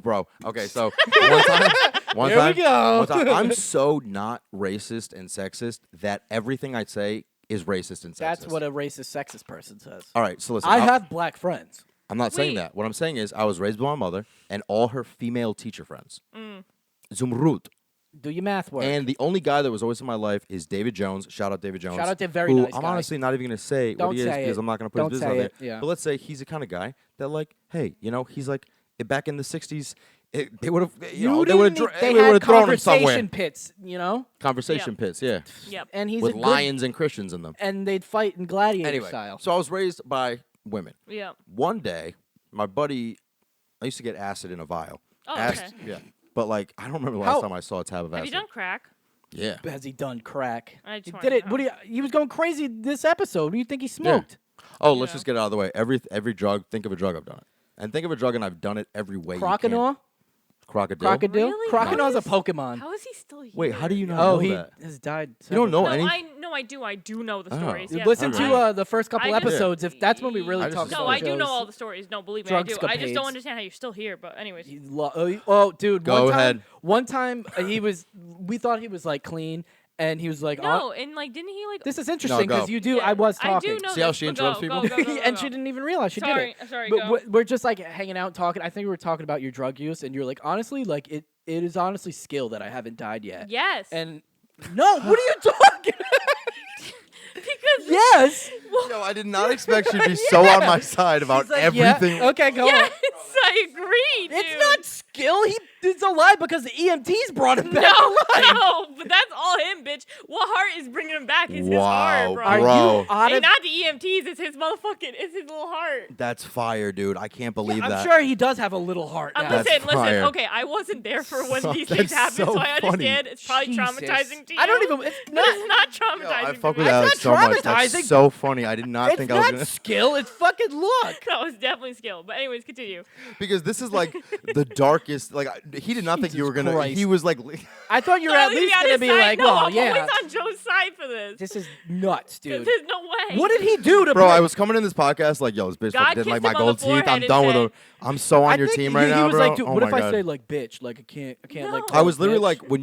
Bro. Okay, so one time, Here we go. one time, I'm so not racist and sexist that everything I say is racist and sexist. That's what a racist, sexist person says. All right, so listen. I have black friends. I'm not saying Wait. that. What I'm saying is I was raised by my mother and all her female teacher friends. Zumrud. Do your math work. And the only guy that was always in my life is David Jones. Shout out David Jones. Shout out to very who nice I'm guy. honestly not even going to say Don't what he is say because it. I'm not going to put Don't his business say out it, there. yeah. But let's say he's the kind of guy that, like, hey, you know, he's like, back in the 60s, they would have, you know, they would have they thrown had him somewhere. conversation pits, you know? Conversation pits, yeah. Yep. And he's With a good, lions and Christians in them. and they'd fight in gladiator Anyway, style. so I was raised by women. Yep. One day, my buddy, I used to get acid in a vial. Oh, Acid, okay. yeah. But, like, I don't remember the How- last time I saw a tab of Have acid. you done crack? Yeah. Has he done crack? I just He wanted did it. to What do you, he was going crazy this episode. What do you think he smoked? Oh, let's Yeah. just get it out of the way. Every drug, think of a drug, I've done it. And think of a drug, and I've done it every way you can. Croconaw? Crocodile? Crocodile? Really? Crocodil's a How is- Pokemon. How is he still here? Wait, how do you not Oh, know he that? has died. You don't know No, any? I do. I do know the Oh. stories. You Yes, listen Okay. to the first couple I just- episodes. If that's when we really I just talk assumed. No, about I do know shows. all the stories. No, believe me, I do. I just don't Drugscapades. understand how you're still here. But anyways, Oh, dude. Go one time, ahead. One time we thought he was like clean, and he was like, no, and like, didn't he like? this is interesting go. because you do. Yeah, I was I talking. do know See how this, she but interrupts go, people? Go, go, go, and go. she didn't even realize she did Sorry, it. sorry, But go. we're just like hanging out talking. I think we were talking about your drug use, and you're like, honestly, like it is honestly skill that I haven't died yet. Yes. And no, what are you talking? because Yes. Yo, I did not expect you to be so on my side about He's like, yeah, everything. okay, go on. yes, I agree, dude. It's not skill. It's alive because the EMTs brought him back No, to life. no, but that's all him, bitch. What heart is bringing him back is his Wow, heart, bro. Are bro. you out Hey, of? not the EMTs. It's his motherfucking. It's his little heart. That's fire, dude. I can't believe I'm that. sure he does have a little heart. I'm now. That's listen. fire. Okay, I wasn't there for when So- these things that's happen, so so I understand funny. it's probably Jesus. traumatizing to you. I don't even. It's But not. it's not Yo, traumatizing. I to fuck me. with Alex not so much. traumatizing. That's so funny. I did not It's think I was not gonna. skill. It's fucking luck. That was definitely skill. But anyways, continue. Because this is like the darkest. Like he did not think you were Jesus gonna. Christ. He was like, I thought you were Don't at leave me least on gonna his be side. like, no, well, I'm yeah. always on Joe's side for this. This is nuts, dude. There's no way. What did he do to? bro. bring- I was coming in this podcast like, yo, this bitch God fucking didn't like kissed my him on gold the teeth. I'm forehead done with and him. I'm so on I your think team he, right he now, was bro. like, dude, Oh what my if I God. say like bitch? Like I can't like. No. call I her was literally bitch? like, when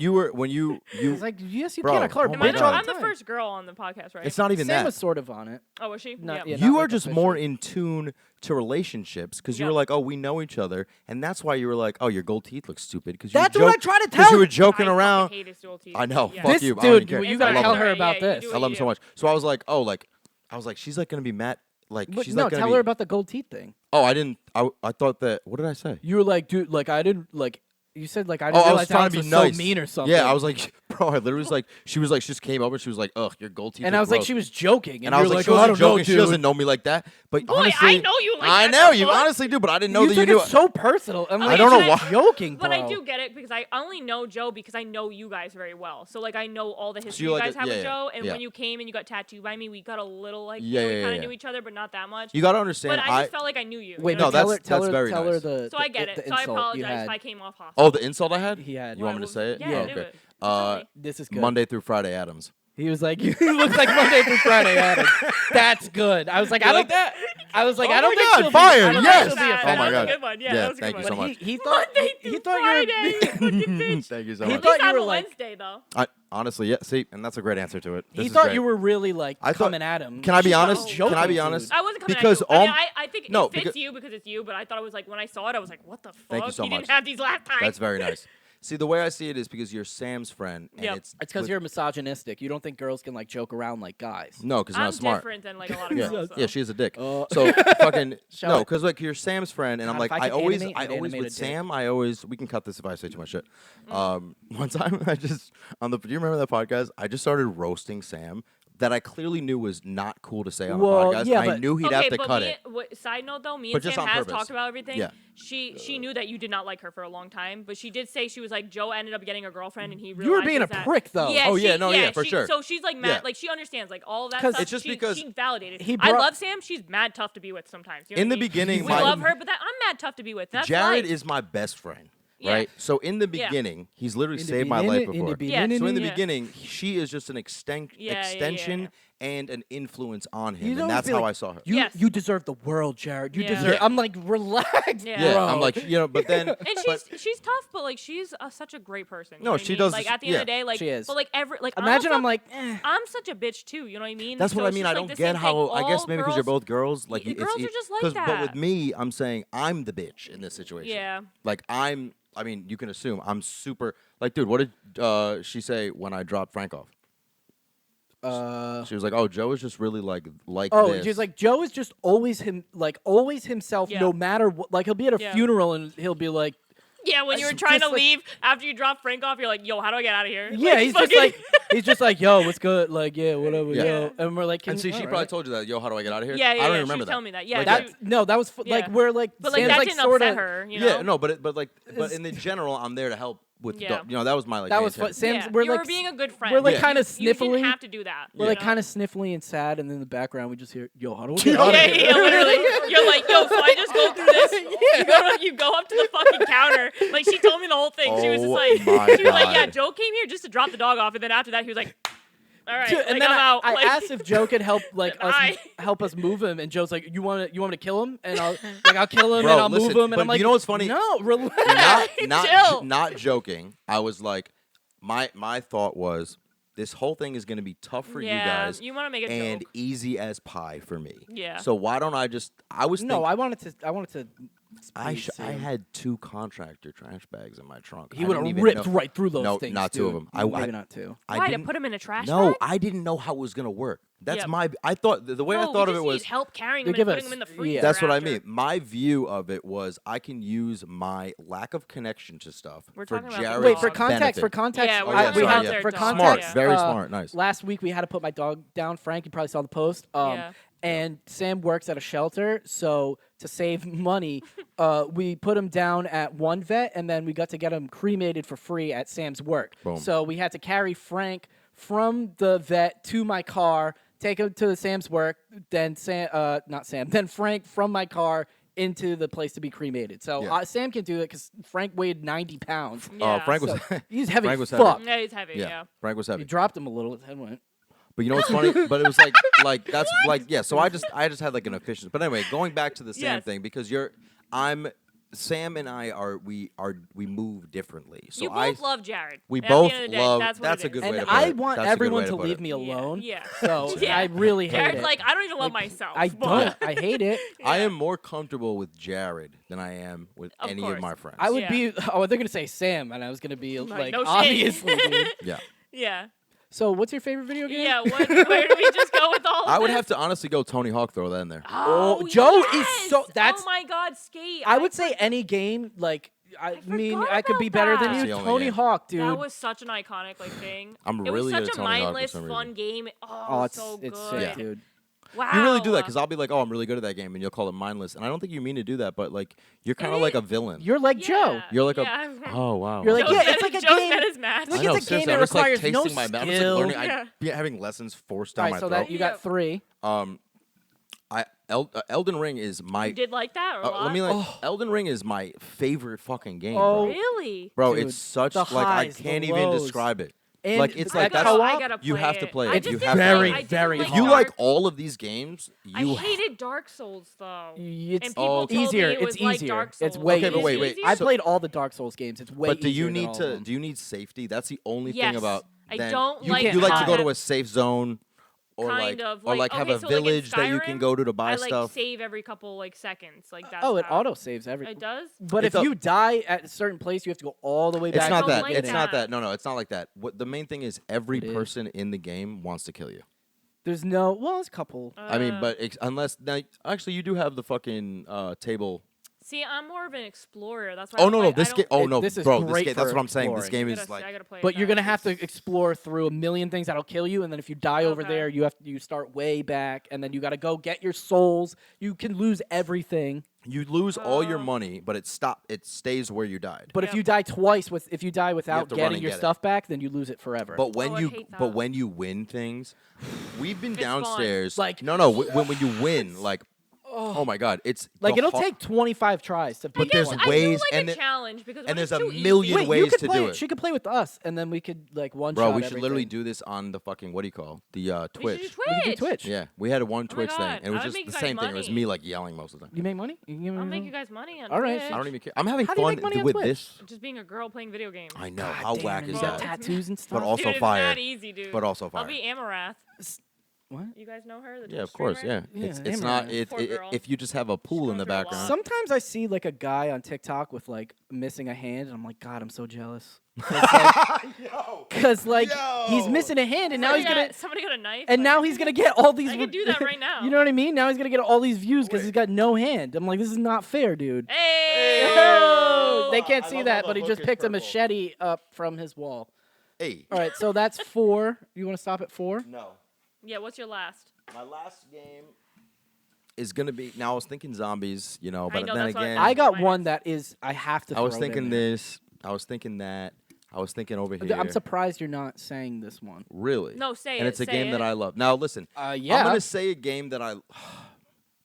you. He's like, yes, you Bro, can. I call her oh Am my I bitch the, God. all the I'm the time. first girl on the podcast, right? It's not even Sam that. was sort of on it. Oh, was she? Not- yeah. yeah. You not are like just officially. more in tune to relationships because you were Yep. like, oh, we know each other, and that's why you were like, oh, your gold teeth look stupid because That's what I try to because you tell were you. joking I around. fucking hate his dual teeth. I know. Yeah. Fuck This you. I don't even dude, care. you I gotta love tell him. her Sorry, about yeah, you this. do I what love you him so do. much. So I was like, oh, like, I was like, she's like gonna be mad. Like, she's no, like gonna tell be. her about the gold teeth thing. Oh, I didn't. I thought that. What did I say? You were like, dude, like I didn't like. You said like I Oh, didn't I was realize trying Alex to be was nice. so mean or something. Yeah, I was like, bro, I literally was like, she just came over and she was like, ugh, your gold teeth. and are I was like, gross. she was joking, And I was you were like, she oh, I wasn't don't know, joking. She dude. doesn't know me like that. But Boy, honestly, I know you like I that, know the you fuck? honestly do, but I didn't know You that you took knew. it so personal. I'm like, I don't know she's why. joking, bro. But I do get it because I only know Joe because I know you guys very well. So like I know all the history you're you like guys a- have yeah, with yeah, Joe. And yeah. when you came and you got tattooed by me, we got a little like Yeah, we yeah, kind of yeah. knew each other, but not that much. You gotta understand. But I just felt like I knew you. Wait, you know no, no, what tell her, that's very tell her nice. the. So I get the it. So I insult you apologize had. if I came off hostile. Oh, the insult I had. He had. You want me to say it? Yeah, Oh, do okay. it. This is good. Monday through Friday, Adams. He was like, you look like Monday through Friday, Adam. That's good. I was like, I don't. that? I was like, Oh I don't my think God, she'll fire, be. I don't yes. think she'll be That Oh my offended. was a God. good one. Yeah, Yeah, that was a thank good you so one. much. He thought Monday he through thought you were. Friday, fucking bitch. Thank you so He much. thought At you least were on a like. Wednesday though. Honestly, yeah. See, and that's a great answer to it. This He is thought great. you were really like I thought- coming at him. Can I be She thought honest? was Can I joking, be dude. honest? I wasn't coming Because at you. all- I think no, it fits because- you because it's you, but I thought it was like when I saw it, I was like, what the fuck? Thank you so he much. didn't have these last time. That's very nice. See, the way I see it is because you're Sam's friend, and Yep. it's It's because you're misogynistic. You don't think girls can like joke around like guys. no, because you're I'm not smart. different than like a lot of Yeah, girls. So. yeah, she's a dick. Uh, So fucking Show no, it. because like you're Sam's friend, and I'm God, like if I I could always animate, I'd animate with a dick. Sam I always we can cut this if I say too much shit. Mm. One time I just do you remember that podcast? I just started roasting Sam that I clearly knew was not cool to say on Well, a podcast. yeah, I but- knew he'd okay, have to but cut me, it. Side note though, me But and just Sam on has purpose. talked about everything. Yeah. She knew that you did not like her for a long time, but she did say she was like Joe ended up getting a girlfriend and he realized You were being a that, prick, though. Yeah, Oh, yeah, she- no, yeah, for sure. So she's like mad, Yeah. like she understands like all of that 'Cause stuff. It's just she, because she validated. he I brought- love Sam. She's mad tough to be with sometimes. You know In what the I mean? beginning, we my- love her, but I'm mad tough to be with. That's Jared life. is my best friend. Yeah. Right? So in the Yeah. beginning, he's literally In the saved my life beginning- in before. the Yeah. beginning- So in the Yeah. beginning, she is just an extension Yeah. and an influence on him, You and don't that's feel how like- I saw her. You Yes. you deserve the world, Jared. You Yeah. deserve. Yeah. I'm like, relax, Yeah. bro. I'm like, but then And but- she's tough, but like she's such a great person. You No, know what she I mean? does- Like at the end of the yeah. day, like She is. But like Imagine I'm like. like, I'm such a bitch too, you know what I mean? That's So what I it's mean. just, I like, don't the get same how. thing. I guess All maybe because you're girls- both girls, like girls are just like 'cause- But that. with me, I'm saying I'm the bitch in this situation. Yeah. Like I mean, you can assume I'm super. Like, dude, what did she say when I dropped Frank off? She was like, "Oh, Joe is just really like oh, this." she's like, Joe is just always always himself, Yeah. no matter what. Like he'll be at a Yeah. funeral and he'll be like, Yeah, when you were It's trying to just like- leave after you dropped Frank off, you're like, yo, how do I get out of here? yeah, Like, he's just fucking- like, he's just like, yo, what's good? Like, yeah, whatever, Yeah. yo. And we're like, and see, she all probably right. told you that. Yo, how do I get out of here? Yeah, I don't even she remember was that. telling me that. Yeah, Like, that- That no, that was Yeah. like we're like, But like Sam's that like didn't sorta, upset her, you know? Yeah, no, but It's- in the general, I'm there to help with. Yeah. You know, that was my like. That main was fun. thing. Sam's Yeah, we're you like were being a good friend. we're like Yeah. kind of You sniffling. didn't have to do that. We're you like know? kind of sniffly and sad, and then in the background we just hear, yo, how do we Yeah, get out of Yeah, here? yeah, literally. You're like, yo, so I just go through this. You go up to the fucking counter. Like she told me the whole thing. She was just Oh like, my she was like, yeah, God. Joe came here just to drop the dog off, and then after that, he was like, all right, Dude, like, and then I'm out. I Like- asked if Joe could help like us Deny. help us move him, and Joe's like, you want me to kill him? And I'll kill him Bro, and I'll listen, move him. And but I'm like, you know what's funny? No, relax. Chill. not joking. I was like, my thought was, this whole thing is going to be tough for you yeah, guys you want to make a and joke. easy as pie for me. Yeah. So why don't I just? I was No, thinking, I wanted to. I please I him. had 2 contractor trash bags in my trunk. He I would didn't have even ripped know- right through those No, things. not 2 of dude. them. I Maybe not 2. I Why to didn't- put him in a trash No, bag? I didn't know how it was gonna work. That's Yep. my. I thought the way I No, thought we of it just was. need help carrying They him and give putting us- him in the yeah. freezer. That's what I after. mean. My view of it was I can use my lack of connection to stuff We're for talking about the Jared's Wait, for dog. context, benefit. Yeah, we're I- talking we about have their for dog. context. Yeah. Very smart, nice. Last week we had to put my dog down. Frank, you probably saw the post. Yeah. And Sam works at a shelter, so to save money, we put him down at one vet, and then we got to get him cremated for free at Sam's work. Boom. So we had to carry Frank from the vet to my car, take him to Sam's work, then then Frank from my car into the place to be cremated. So Yeah. Sam can do it because Frank weighed 90 pounds. Yeah. Frank was. So he's heavy Frank was fuck. heavy. Yeah, he's heavy. Yeah, Yeah. Frank was heavy. You dropped him a little, his head went. But you know what's funny? But it was like that's like yeah. So I just had like an efficiency. But anyway, going back to the Sam Yes. thing because Sam and I we move differently. So You both love Jared. we At the both end of the day, love. That's, what That's it a good is. way And to put I it. want That's a good everyone way to put leave it. me alone. Yeah. So Yeah. I really hate Jared's it. like, I don't even love myself. I but- don't. I hate it. I am more comfortable with Jared than I am with Of any course. of my friends. I would Yeah. be. Oh, they're gonna say Sam, and I was gonna be like, no shit. obviously, dude. yeah. Yeah. So, what's your favorite video game? Yeah. Where do we just go with all of I would this? have to honestly go Tony Hawk. Throw that in there. Oh, Joe is yes! so- that's- Oh my God, skate. I would say any game. Like, I mean, forgot I could be about better than that. That's you. the only Tony game. Hawk, dude. that was such an iconic thing. I'm it really was good such at a Tony Hawk for mindless, some fun reason. game. oh, Oh, it's so it's good. sick, dude. Wow. You really do that because I'll be like, oh, I'm really good at that game, and you'll call it mindless. And I don't think you mean to do that, but like you're kind of like a villain. You're like Joe. Yeah. You're like Yeah. a oh wow. You're like, Joe's yeah, met- it's like a Joe's game. met his match. Like, I know, it's a game seriously, that I'm just like requires no tasting my. I'm just like skill. learning. Yeah. Having lessons forced All down right, my so throat. that you got 3. Elden Ring is my. You did like that or what? Let me like. Elden Ring is my favorite fucking game, Oh. bro. Really? Bro, Dude, it's such the like I highs, the can't even lows. describe it. And Like it's that like that's co-op, I gotta you play have to it. play I it. just You didn't have to Very, play I it. didn't very like If you hard. like Dark- all of these games, I you hated Dark Souls though. It's And people Oh, told me easier. it was It's like easier. Dark It's Souls. way Okay, but easier. wait, wait. Easier? I So- played all the Dark Souls games. It's way But do easier you than need all of to? them. Do you need safety? That's the only Yes. thing about. I then don't You like. can't You like to go hide. to a safe zone, or kind like, of or like have okay, a so, like, in village that you can Skyrim, go to buy I like stuff. save every couple like seconds. Like that's Oh, it how- auto saves everything. It does. But It's if a- you die at a certain place, you have to go all the way back. It's not don't that. like It's not that. that. No, it's not like that. What the main thing is, every It is. person in the game wants to kill you. There's no. Well, there's a couple. I mean, but unless now, actually, you do have the fucking table. See, I'm more of an explorer. That's why. Oh I no, don't no, like- this I game. don't- Oh no, This is bro, this great game. That's for what I'm saying. This exploring. game I is gotta, like. I gotta play it But you're back. gonna have to It's- explore through a million things that'll kill you, and then if you die over Okay. there, you start way back, and then you got to go get your souls. You can lose everything, You lose all your Oh. money, but it stays where you died. but if Yep. you die twice if you die without to run getting and your get it. stuff back, then you lose it forever. But when Oh, I you hate that. when you win things, we've been It's fun. downstairs. Like- no, when you win, like Oh my god, it's Like the it'll har- take 25 tries to. But beat there's one. I do ways, like and a it- challenge because when and there's it's a too easy- million Wait, ways you could to play do it. it. She could play with us, and then we could like one Bro, shot. we should literally everything. do this on the fucking what do you call the We should Twitch? do We could do Twitch. Yeah, we had a one Oh my Twitch thing, God, and it was I would just make the you guys same thing. It was money. me like yelling most of the time. You make money? You can give me I'll make money? you guys money on All right, Twitch. I don't even care. I'm having How do you fun make money on with Twitch? this. Just being a girl playing video games. I know God how damn, whack and is you that? got tattoos and stuff. But also dude, it's fire. not easy, dude. But also fire. I'll be Amarath. What? You guys know her? The Yeah, Twitch of course. streamer? Yeah, it's Yeah, not. Amaranth. Poor girl. If you just have a pool in the going through a lot. background. Sometimes I see like a guy on TikTok with like missing a hand, and I'm like, God, I'm so jealous. Because like he's missing a hand, and now he's gonna. Somebody got a knife. And like- now he's gonna get all these. I could do that right now. You know what I mean? Now he's gonna get all these views because he's got no hand. I'm like, this is not fair, dude. Hey! Oh, they can't I see love that, how but the he just hook is picked a purple. machete up from his wall. Hey. All right, so that's 4. You want to stop at 4? No. Yeah, what's your last? My last game is gonna be. Now I was thinking zombies, you know, I but know, then that's what again, I got Mine one is- that is I have to. I was throw it in thinking there. this. I was thinking that. I was thinking over here. I'm surprised you're not saying this one. Really? No, say and it. it's a say game it. that I love. Now listen. Yeah. I'm gonna say a game that I.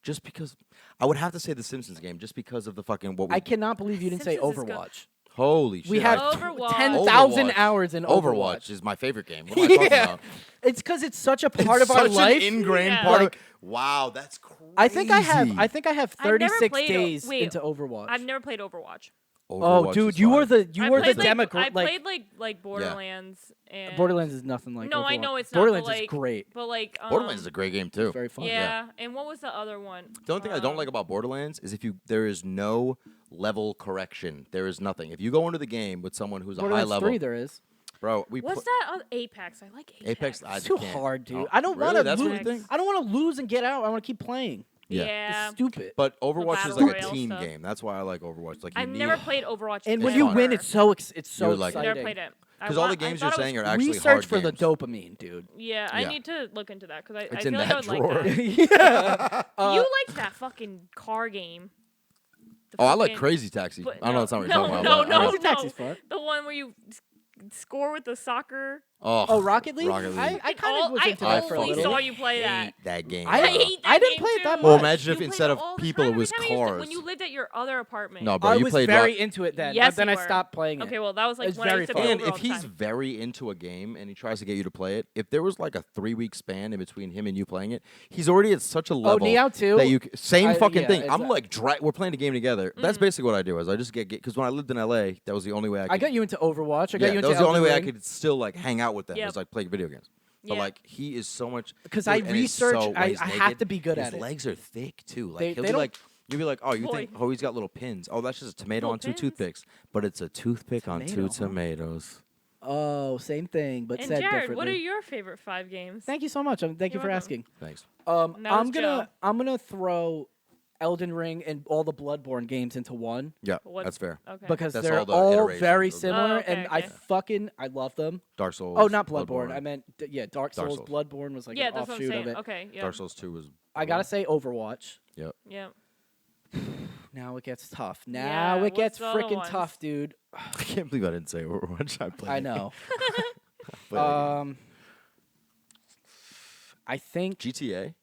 Just because. I would have to say the Simpsons game, just because of the fucking what we. I cannot believe you didn't say Simpsons is good. Overwatch. Holy shit! We have Overwatch. 10,000 Overwatch. hours in Overwatch is my favorite game. What am I talking Yeah. about? It's because it's such a part It's of our such life. an ingrained Yeah. part Like, of. Wow, that's crazy. I think I have I've never 36 played days wait, into Overwatch. I've never played Overwatch. Oh, Overwatch dude, is you fire. were the I were the played, like, Democrat. I played like Borderlands and Borderlands is nothing like. No, I Overwatch. know it's not. but, Borderlands like, is great. But like Borderlands is a great game too. It's very fun. Yeah, and what was the other one? The only thing I don't like about Borderlands is there is no level correction. There is nothing. If you go into the game with someone who's a high Borderlands level, 3 there is. bro, What's that? Apex. I like Apex. I It's too can't. hard, dude. Oh, I don't really? want to That's what lose. you think? I don't want to lose and get out. I want to keep playing. Yeah. Yeah. It's stupid. But Overwatch is battle like a royale team stuff. game. That's why I like Overwatch. Like you I've need never played Overwatch. And It's when you fun. win, it's so You would like it. exciting. Never played it. because all the games you're saying are actually Research hard for games. the dopamine, dude. Yeah, I Yeah. need to look into that because I It's feel in like that I would drawer. like that. yeah. You liked that fucking car game. The Oh, I like fucking- Crazy Taxi. but I don't know that's not what you're no, talking about. no, but I no, know. Crazy Taxi's fun. The one where you score with the soccer. Oh, Rocket League. Rocket League. I kind of was into I that for a only little. saw bit. you play that. hate that game. I bro. hate that I didn't game play it that too. Well, much. imagine if You played instead it of all the people, time. it was Every time you used to- cars. When you lived at your other apartment. No, bro, I you was played very Rock- into it then. Yes, but then you I were. stopped playing it. Okay, well that was like It's when I very used to fun. go And over all if the he's time. very into a game and he tries to get you to play it, if there was like a 3-week span in between him and you playing it, he's already at such a level. Neo too? That same fucking yeah, thing. it's I'm a- like, we're playing a game together. That's basically what I do. Is I just get because when I lived in LA, that was the only way I could. I got you into Overwatch. I got yeah, you that into was the only way I Elden Ring. could still like hang out with them. Yep. Was like play video games. But Yeah. like he is so much Because dude, I and he's research- so- when I- he's I have naked, to be good his at it. legs are thick too. Like They- he'll they be don't- like, you'll be like, oh, you Boy. think, oh, he's got little pins. Oh, that's just a tomato Little on 2 pins? toothpicks. But it's a toothpick on 2 Tomato, huh? tomatoes. Oh, same thing, but And said Jared, differently. what are your favorite 5 games? Thank you so much. Thank you You're for welcome. asking. Thanks. That was Joe. I'm gonna throw Elden Ring and all the Bloodborne games into one Yeah, What's- that's fair. Okay. because That's they're all the all iterations very of them. similar, Oh, okay, and okay. I love them. Dark Souls. Oh, not Bloodborne. I meant Dark Souls. Souls. Bloodborne was like yeah, an that's what I'm offshoot of saying. it. Okay, yeah. Dark Souls 2 was. I gotta say Overwatch. Yep. Yeah. Now it gets tough. Yeah, Now it what's gets the other freaking ones? tough, dude. I can't believe I didn't say Overwatch. I played. I it. know. Played that game. I think GTA.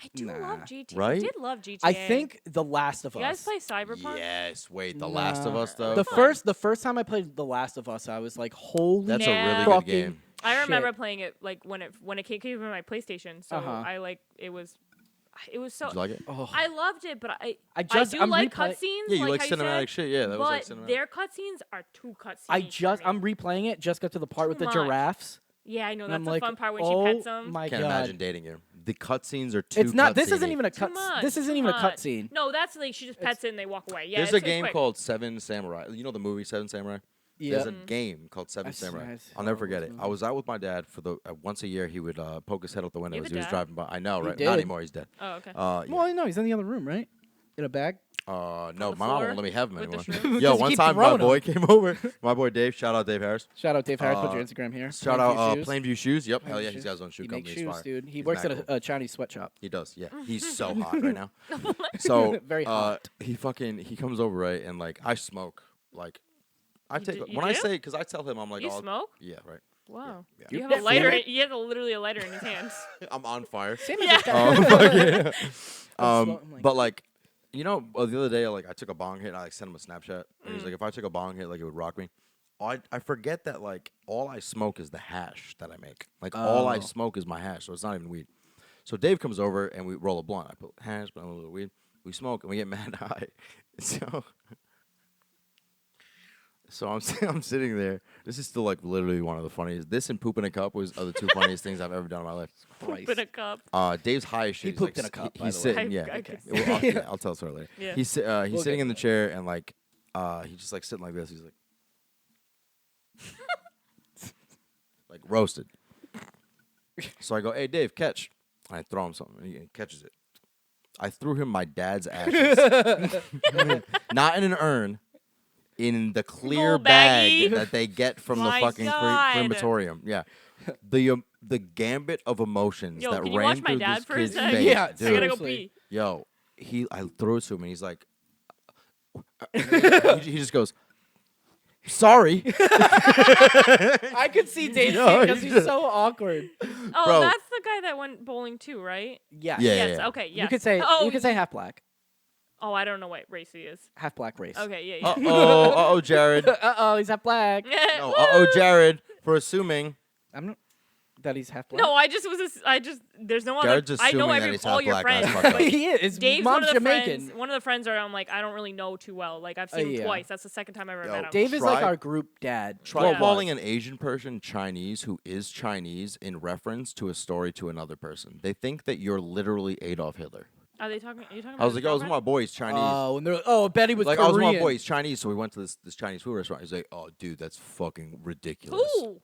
I do Nah. love GTA. Right? I did love GTA. I think The Last of You guys Us. play Cyberpunk? Yes. Wait, The Last of Us though. The first time I played The Last of Us, I was like, holy That's Yeah. a really good fucking game. I remember shit. playing it like when it came on my PlayStation. So Uh-huh. I like it was so. Did you like it? Oh. I loved it, but I just- do I'm like replay- cutscenes. Yeah, you like how you cinematic said, shit. Yeah, that was like but cinematic. their cutscenes are too cutscenes. I'm replaying it. Just got to the part with Too the much. giraffes. Yeah, I know And that's I'm the like, fun part when oh she pets them. my Can't god. imagine dating you. The cutscenes are too. It's not. This isn't cutscene-y. even a Too cut. much, This isn't too even a much. cutscene. No, that's like she just pets it and they walk away. Yeah, There's it's a game quick. called Seven Samurai. You know the movie Seven Samurai? Yeah. There's a game called Seven I've seen Samurai. it. I'll never Oh, forget those it. I was out with my dad for the once a year. He would poke his head out the window have as a he was dad? driving by. I know, He right? did. Not anymore. He's dead. Oh, okay. Yeah. Well, no, he's in the other room, right? In a bag. No, the my mom floor won't let me have him with the anymore. shrooms? Yo, Just one keep time my throwing boy came over. My boy Dave. Shout out Dave Harris. Shout out Dave Harris. Put Uh, your Instagram here. Shout Plainview out Shoes. Plainview Shoes. Yep. Hell Plainview yeah, he's Shoes. got his own shoe He company. makes He's shoes, fire. dude. He He's works mad at cool. a Chinese sweatshop. He does, yeah. He's so hot right now. So Very hot. he comes over right, and like I smoke. Like I You take d- you when I do? say because I tell him I'm like You oh, smoke? Yeah, right. Wow. Yeah. You You have a feel lighter. it? He has literally a lighter in his hands. I'm on fire. Same Yeah. as this guy. I'm like- But like, you know, the other day, like I took a bong hit. And I like sent him a Snapchat. And he's like, if I took a bong hit, like it would rock me. I forget that like all I smoke is the hash that I make. Like all I Oh. smoke is my hash, so it's not even weed. So Dave comes over and we roll a blunt. I put hash, but a little weed. We smoke and we get mad high. So I'm sitting there. This is still like literally one of the funniest. This and poop in a cup are the two funniest things I've ever done in my life. Poop in a cup. Dave's high as shit. He He's, pooped like, in a cup, by He's the way. sitting, yeah. I could see Well, that. yeah, I'll tell the story later. Yeah. He's he's We'll sitting get in the to chair and like he's just like sitting like this. He's like like roasted. So I go, hey Dave, catch. And I throw him something and he catches it. I threw him my dad's ashes. Not in an urn. In the clear Little baggie. bag that they get from the My fucking God. crematorium. Yeah. The gambit of emotions Yo, that can you ran watch my through dad this for a kid's sec? face. Yeah, I dude. gotta go Seriously. pee. Yo, I threw it to him and he's like, he just goes, sorry. I could see Dave No, because he he's just- so awkward. Oh, Bro. that's the guy that went bowling too, right? Yeah. Yeah. Yes. Okay. Yes. You could say Oh, you could say half black, Oh, I don't know what race he is. half black race. Okay. Yeah. Uh-oh, Jared. Uh-oh, he's half black. Yeah. No, Woo! Jared, for assuming. I'm not that he's half black. No, I just was. There's no other. Jared's I know assuming that every he's all half your black, friends. that's fucked up. he is. His Dave's mom's one of the Jamaican. friends. One of the friends are. I'm like, I don't really know too well. Like I've seen him yeah. twice. That's the second time I ever Yo, met him. Dave is like Try- our group dad. Try Yeah. calling an Asian person Chinese who is Chinese in reference to a story to another person. They think that you're literally Adolf Hitler. Are you talking about? I was like, his oh, it's my girlfriend? boy, he's Chinese. Oh, and they're I bet he was like, Korean. I was with my boy, he's Chinese, so we went to this Chinese food restaurant. He's like, oh, dude, that's fucking ridiculous. Ooh.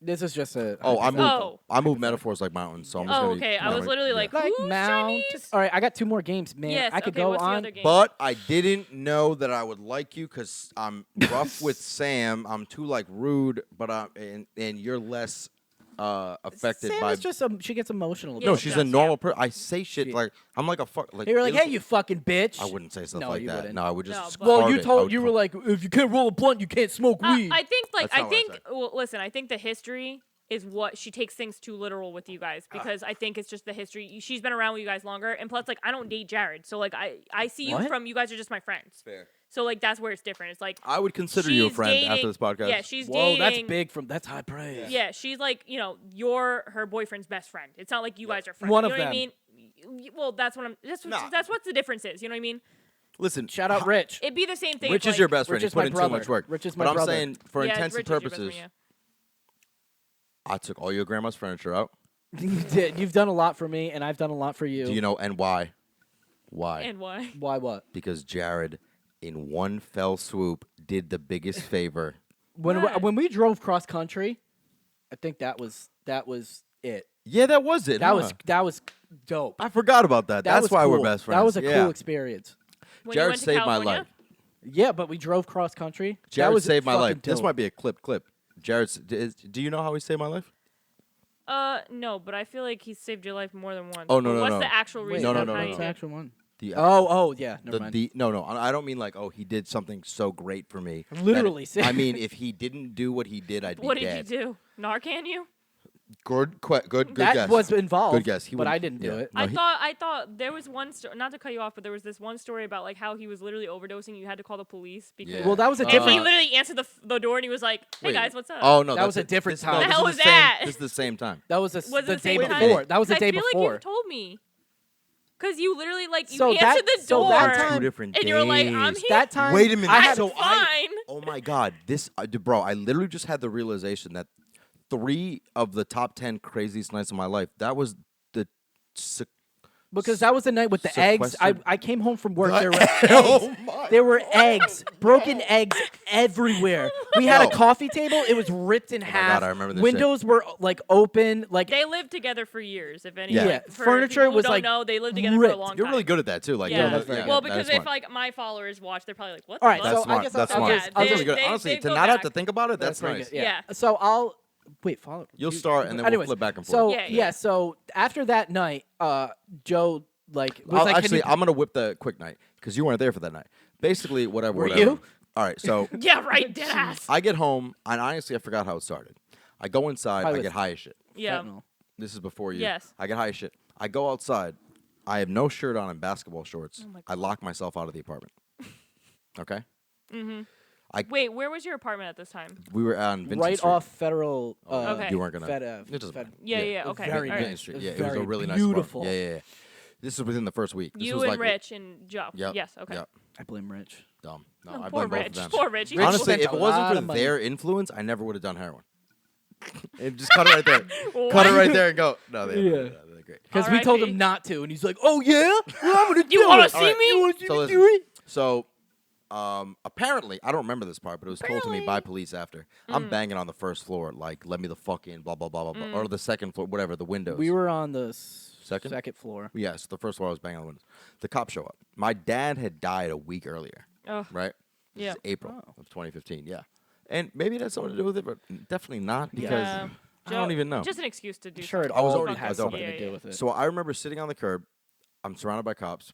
This is just a. Oh, I moved, Oh. I moved metaphors like mountains, so I'm just Oh, gonna be- okay. I was literally like, like who's Mount. Chinese? All right, I got 2 more games, man. Yes. I could okay, go what's on. The other game? But I didn't know that I would like you because I'm rough with Sam. I'm too like rude, but and you're less affected Sam by. is just she gets emotional. Yeah, No, she she's does, a normal person. I say shit She- like I'm like a fuck. Like You're like, it was- hey, you fucking bitch. I wouldn't say stuff No, like you that. wouldn't. No, I would No, just. but- Well, fart you it. I told would you were fart- like, if you can't roll a blunt, you can't smoke weed. I think like That's not what I said. well, listen, I think the history is what she takes things too literal with you guys because I think it's just the history. She's been around with you guys longer, and plus, like, I don't date Jared, so like, I see you What? from you guys are just my friends. Fair. So like, that's where it's different. It's like I would consider you a she's friend after dating- this podcast. Yeah, she's Whoa, dating. that's big. That's high praise. Yeah, she's like, you're her boyfriend's best friend. It's not like you guys are friends. One you of know what I them. mean? Well, that's what I'm. Nah. That's what the difference is. You know what I mean? Listen, Shout out Rich. It'd be the same thing. Rich if, is your like- best friend. Rich He is put my in brother. too much work. Rich is my but brother. I'm saying, for Yeah, intents Rich and is your best purposes, friend, I took all your grandma's furniture out. You did. You've done a lot for me, and I've done a lot for you. Do you know and why? Why? yeah. And why? Why? What? Because Jared, in one fell swoop, did the biggest favor. When What? when we drove cross country, I think that was it. Yeah, that was it. That huh? was dope. I forgot about that. That That's was why we're cool. best friends. That was a yeah. cool experience. When you Jared went to saved my California? life. Yeah, but we drove cross country. That Jared was saved my fucking life. This dope. might be a clip. Jared, do you know how he saved my life? No, but I feel like he saved your life more than once. Oh, no, But no, What's no. the actual Wait, reason? No, of no, how no, you What's no. the did? actual one? The, Oh, yeah. Never mind. no, I don't mean like, oh, he did something so great for me. Literally That- I saved- mean, if he didn't do what he did, I'd be What did dead. you do? Narcan you? Good that guess. was involved. Good guess. He but wouldn't- I didn't do yeah. it. No, I thought there was one story. Not to cut you off, but there was this one story about like how he was literally overdosing. You had to call the police because Yeah. Well, that was a and different. he literally answered the door and he was like, "Hey Wait. guys, what's up?" Oh no, That that's was a different this, time. No, The this hell is was the same- that? This is the same time. That was Was the it the day same before. time? That was the I day feel before. like you told me. Cause you literally like you So answered that- the so door that time- Two different and you were like, "I'm days. here." That time. Wait a minute. I had so fine. Oh my God, bro! I literally just had the realization that 3 of the top 10 craziest nights of my life. That was the. because that was the night with the eggs. I Sequestered- came home from work. There were Oh eggs. my There were eggs, broken eggs everywhere. We had Yo. a coffee table. It was ripped in half. God, I remember this Windows were like open. Like They lived together for years. If any, Yeah. Yeah, For furniture people who was, don't like, know, they lived together for a ripped. long time. You're really good at that too. Like, Yeah. that's very well, good. because that is if smart. like my followers watch, they're probably like, "What All the right, fuck?" That's so I smart. guess That's I'll smart. just- Yeah, I'll That's really just- good. they- Honestly, they to go not have back. to think about it, that's very nice. good, Yeah. So I'll wait. Follow. You'll start and then Anyways, we'll flip back and So forth. Yeah, yeah. So after that night, Joe like was I'll like, actually, can you, I'm gonna whip the quick night because you weren't there for that night. Basically, whatever. Were whatever. you? All right, so Yeah, right, dead ass. I get home, and honestly, I forgot how it started. I go inside. Probably I get with high as shit. Yeah. Fentanyl. This is before you. Yes. I get high as shit. I go outside. I have no shirt on and basketball shorts. Oh my I lock myself out of the apartment. Okay. Wait, where was your apartment at this time? We were on Vincent Right Street. off Federal. Okay. You weren't gonna. Fed, It doesn't Fed- matter. Yeah, okay. Very all Vincent right. Street. It Yeah, was it was a very really nice beautiful. apartment. Yeah. This was within the first week. This You was and like, Rich and Joe. Yep. Yes, okay. Yep. I blame Rich. Dumb. No, Oh, I poor blame both of Rich. them. Poor Rich. He Rich Honestly, spent if a it wasn't lot for of money. their influence, I never would have done heroin. And just cut it right there. Cut it right there and go. No, they Yeah. they're great. Because we told R.I.P. him not to, and he's like, "Oh yeah, well, I'm gonna do You wanna it. see me? You wanna see So me listen. do it?" So, apparently, I don't remember this part, but it was told to me by police after. I'm banging on the first floor, like, let me the fuck in, blah, blah, blah, blah, blah. Or the second floor, whatever, the windows. We were on the Second? floor. Yes, the first floor I was banging on the windows. The cops show up. My dad had died a week earlier, Oh, right? This Yeah. is April Oh. of 2015, yeah. And maybe that's something to do with it, but definitely not because yeah. I don't even know. Just an excuse to do Sure, it something. I was all already- has I was open. something to Yeah, do with it. So I remember sitting on the curb. I'm surrounded by cops.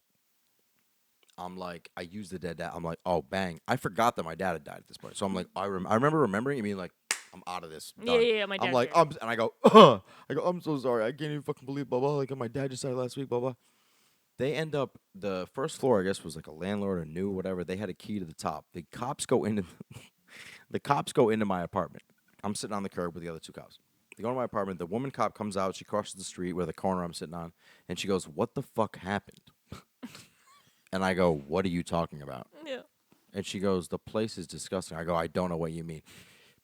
I'm like, I used the dead dad. I'm like, oh, bang. I forgot that my dad had died at this point. So I'm like, I remember remembering and being like, I'm out of this. Yeah, Done. my I'm dad's like, here. and I go, I'm so sorry. I can't even fucking believe, blah, blah. Like, my dad just died last week, blah, blah. They end up, the first floor, I guess, was like a landlord or new, whatever. They had a key to the top. The cops go into, my apartment. I'm sitting on the curb with the other two cops. They go to my apartment. The woman cop comes out. She crosses the street where the corner I'm sitting on. And she goes, what the fuck happened? And I go, what are you talking about? Yeah. And she goes, the place is disgusting. I go, I don't know what you mean.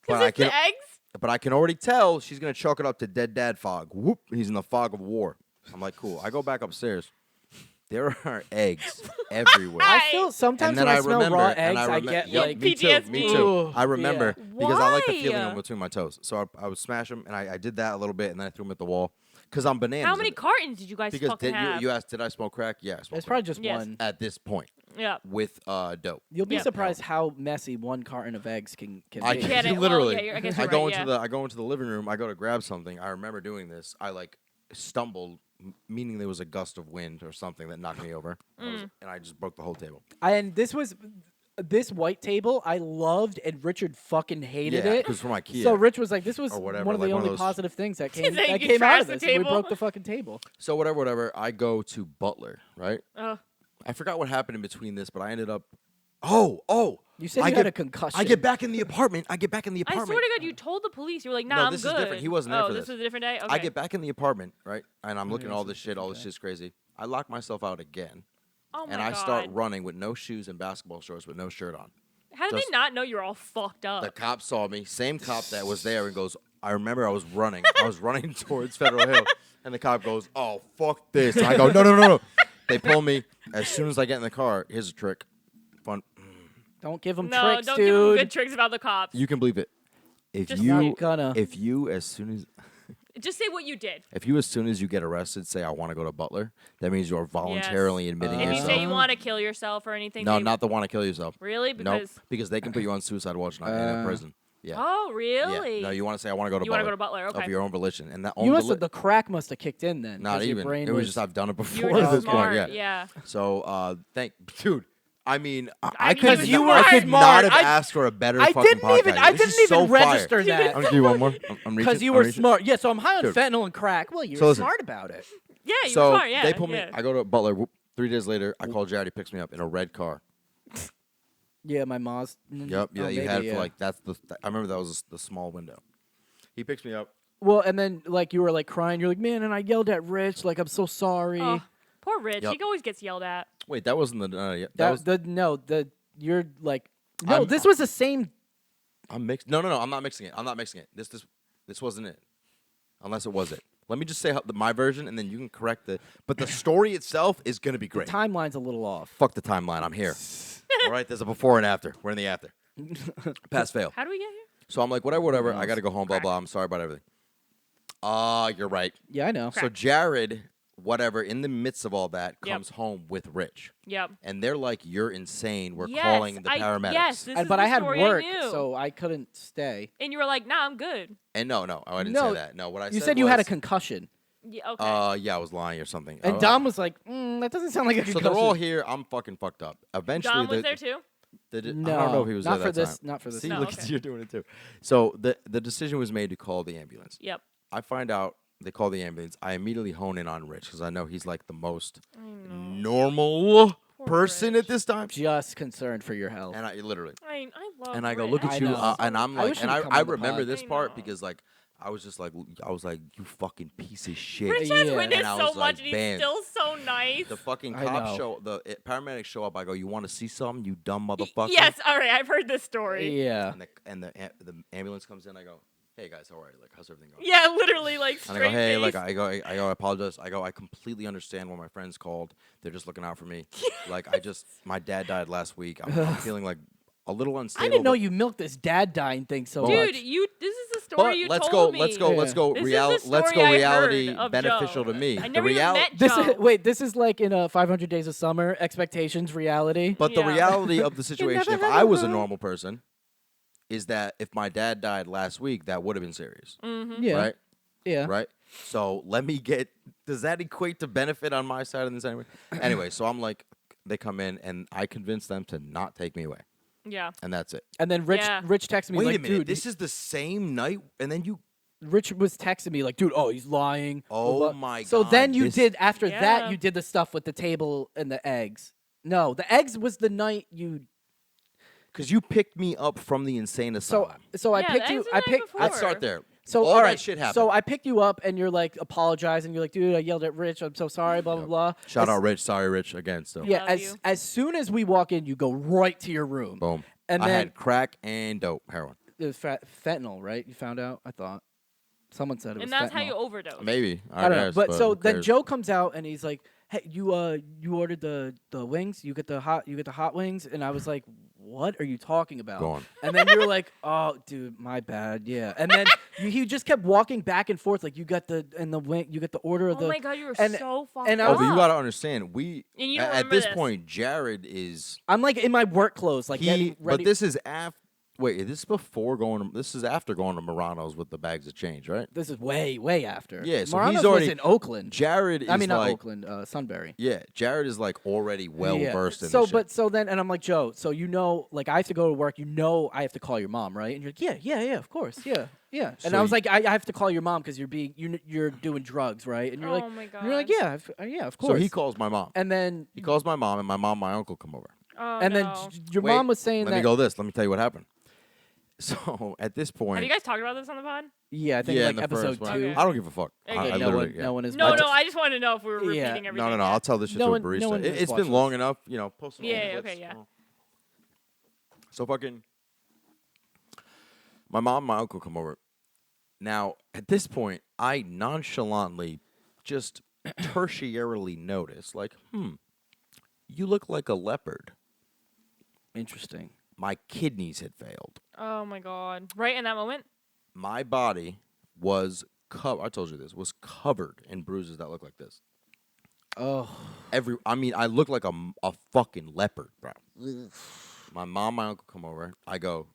Because it's the eggs? But I can already tell she's going to chalk it up to dead dad fog. Whoop, he's in the fog of war. I'm like, cool. I go back upstairs. There are eggs everywhere. I feel sometimes And then when I I smell remember, raw and eggs, I get yep, like me too, me PTSD. too. Ooh, I remember yeah. because I like the feeling of Why? them between my toes. So I would smash them, and I did that a little bit, and then I threw them at the wall because I'm bananas. How at many it. cartons did you guys Because fucking have? you asked, did I smoke crack? Yeah, I smoked it's crack. probably just Yes. one. At this point Yeah. with dope. You'll be Yeah. surprised how messy one carton of eggs can I be. Get it. Well, literally. yeah, I guess I you're go right, into yeah. I go into the living room. I go to grab something. I remember doing this. I like stumbled, meaning there was a gust of wind or something that knocked me over, and I just broke the whole table. And this white table I loved, and Richard fucking hated Yeah, it. 'cause from IKEA. So Rich was like, "This was Or whatever, one of like the one of only those- positive things that He's came like, that "You came out trashed of the this." We table." broke the fucking table. So whatever. I go to Butler, right? Oh. I forgot what happened in between this, but I ended up. Oh! You said I you get, had a concussion. I get back in the apartment. I swear to God, you told the police. You were like, nah, No, I'm this good. is different. He wasn't there oh, for this this. was a different day? Okay. I get back in the apartment, right? And I'm looking at yeah, all this this is shit. All this okay. shit's crazy. I lock myself out again, Oh my and I God. start running with no shoes and basketball shorts with no shirt on. How did just- they not know you were all fucked up? The cop saw me, same cop that was there, and goes, I remember I was running. I was running towards Federal Hill, and the cop goes, oh, fuck this. And I go, no. They pull me. As soon as I get in the car, here's a trick. Fun. Don't give him no, tricks, don't dude. give them good tricks about the cops. You can believe it. If Just you, not gonna. if you, as soon as Just say what you did. you get arrested, say I want to go to Butler, that means you're voluntarily admitting If you yourself. say you want to kill yourself or anything. No, they- not the want to kill yourself. Really? Nope, Because. because they can put you on suicide watch and in prison. Yeah. Oh, really? Yeah. No, you want to say I want to go to You Butler. wanna go to Butler, okay. Of your own volition, and that You own must voli- have the crack must have kicked in then. Not 'cause your even. brain It was just I've done it before You were at just this smart. point. Yeah. So dude. I mean, I I mean, could he was you were I could smart. not have I- asked for a better I fucking didn't even. podcast. I This is didn't even so fire. register that I'm gonna give you one more. I'm reaching. because you I'm were reaching. smart. Yeah, so I'm high on Dude. fentanyl and crack. Well, you're So listen. smart about it. Yeah, you So were smart. Yeah. they pull me. yeah. I go to Butler. Whoop, 3 days later, I call Jared. He picks me up in a red car. Yeah, my Maz. Yep. Yeah, Oh, you maybe, had yeah. for like that's the. I remember that was the small window. He picks me up. Well, and then like you were like crying. You're like, man, and I yelled at Rich. Like, I'm so sorry. Oh, poor Rich. Yep. He always gets yelled at. Wait, that wasn't the. That was. You're like, no, I'm- this was the same. I'm mixed. No. I'm not mixing it. I'm not mixing it. This wasn't it. Unless it was it. Let me just say my version, and then you can correct the. But the story itself is gonna be great. Timeline's a little off. Fuck the timeline. I'm here. All right. There's a before and after. We're in the after. Pass fail. How do we get here? So I'm like, whatever. I gotta go home. Blah blah. I'm sorry about everything. You're right. Yeah, I know. So Jared, whatever, in the midst of all that, Yep. comes home with Rich, Yep. and they're like, "You're insane. We're Yes, calling the paramedics." Yes, this is But the I had story work, I knew. so I couldn't stay. And you were like, nah, I'm good. And no, I didn't No, say that. No, what I You said said you had a was, concussion, Yeah, okay. yeah, I was lying or something. and Oh. Dom was like, "That doesn't sound like a So concussion." they're all here. I'm fucking fucked up. Eventually, Dom was there too? I don't No, know if he was not there for that this. time. Not for this. See, No, look, okay. you're doing it too. So the decision was made to call the ambulance. Yep. I find out they call the ambulance. I immediately hone in on Rich because I know he's like the most normal person Rich. at this time. Just concerned for your health. And I literally, I love and I go, Rich. look I at you, know. and I'm I like, wish and he would come I on the remember pod. this I part know. because like I was like, you fucking piece of shit. Rich has Yeah. witnessed And I so was much, like, and he's bam. still so nice. The fucking I cops know. show, paramedics show up. I go, you want to see something, you dumb motherfucker? Yes, all right, I've heard this story. Yeah. And the ambulance comes in. I go, hey guys, how are you? Like, how's everything going? Yeah, literally, like And straight I go, hey, face. like, I go, I apologize. I go, I completely understand when my friends called. They're just looking out for me. Like, my dad died last week. I'm feeling like a little unstable. I didn't know but- you milked this dad dying thing so Dude, much. this is the story But you let's told go, me. let's go, let's Yeah. go, This is the let's story go. I Reality heard of beneficial Joe. to me. I The never even reality, met This Joe. is wait. This is like in 500 Days of Summer. Expectations, reality. but the Yeah. reality of the situation, never if had I a was a home. normal person, is that if my dad died last week, that would have been serious, Yeah. right? Yeah. Right. So let me get. Does that equate to benefit on my side of this anyway? Anyway, so I'm like, they come in and I convince them to not take me away, Yeah. and that's it. And then Rich Yeah. texted me Wait like, a minute, dude, this is the same night, and then you. Rich was texting me like, dude, oh, he's lying. Oh blah, blah. my So God, then you this- did after Yeah. that you did the stuff with the table and the eggs. No, the eggs was the night you. Because you picked me up from the insane asylum. So I Yeah, picked the you. eggs the I night picked. before. Let's start there. So all all that right, shit happened. So I picked you up and you're like apologizing. You're like, dude, I yelled at Rich. I'm so sorry. Blah blah blah. Shout As- out Rich. Sorry, Rich. Again, still. Yeah. Love As you. as soon as we walk in, you go right to your room. Boom. And I then had crack and dope, heroin. it was fentanyl, right? You found out. I thought someone said it was. And that's how fentanyl. you overdose. Maybe. I don't know. guess, But so who then cares? Joe comes out and he's like, "Hey, you ordered the wings? You get the hot wings?" And I was like, "What are you talking about?" Go on. And then you were like, "Oh, dude, my bad. Yeah." And then he just kept walking back and forth like, "You got the wing, you get the order of Oh the." my god, you were and- so fucked and I up. Oh, but you gotta understand, we And you don't at remember this this. point, Jared is I'm like in my work clothes, like getting ready. But this is after. Wait, this is before going. This is after going to Murano's with the bags of change, right? This is way after. Yeah, so Marano's he's already was in Oakland. Jared is I mean, not like, Oakland, Sunbury. yeah, Jared is like already well Yeah. versed in So, this shit. but so then, and I'm like, Joe, so you know, like I have to go to work. You know, I have to call your mom, right? And you're like, yeah, of course, yeah. And So I was you- like, I have to call your mom because you're doing drugs, right? And you're like, Oh my you're like, God. yeah, of So course. he calls my mom. and then He calls my mom, and my mom, my uncle come over. Oh, and then no. your Wait, mom was saying let that. me go this. Let me tell you what happened. So at this point, Have you guys talked about this on the pod? Yeah, I think yeah, like in the episode first one, 2. Okay. I don't give a fuck. Okay. I no literally, one, yeah. no one is. No, watching. no, I just wanted to know if we were Yeah. repeating everything. No, yeah. I'll tell this shit No to one- a barista. no one It's watches been long this. enough, post it. Yeah, on yeah, the okay, Blitz, yeah. So fucking, my mom, and my uncle come over. Now at this point, I nonchalantly, just tertiarily notice, like, you look like a leopard. Interesting. My kidneys had failed. Oh my god. Right in that moment? My body was covered. I told you this was covered in bruises that look like this. Oh, I mean, I look like a fucking leopard, bro. My mom, my uncle come over. I go,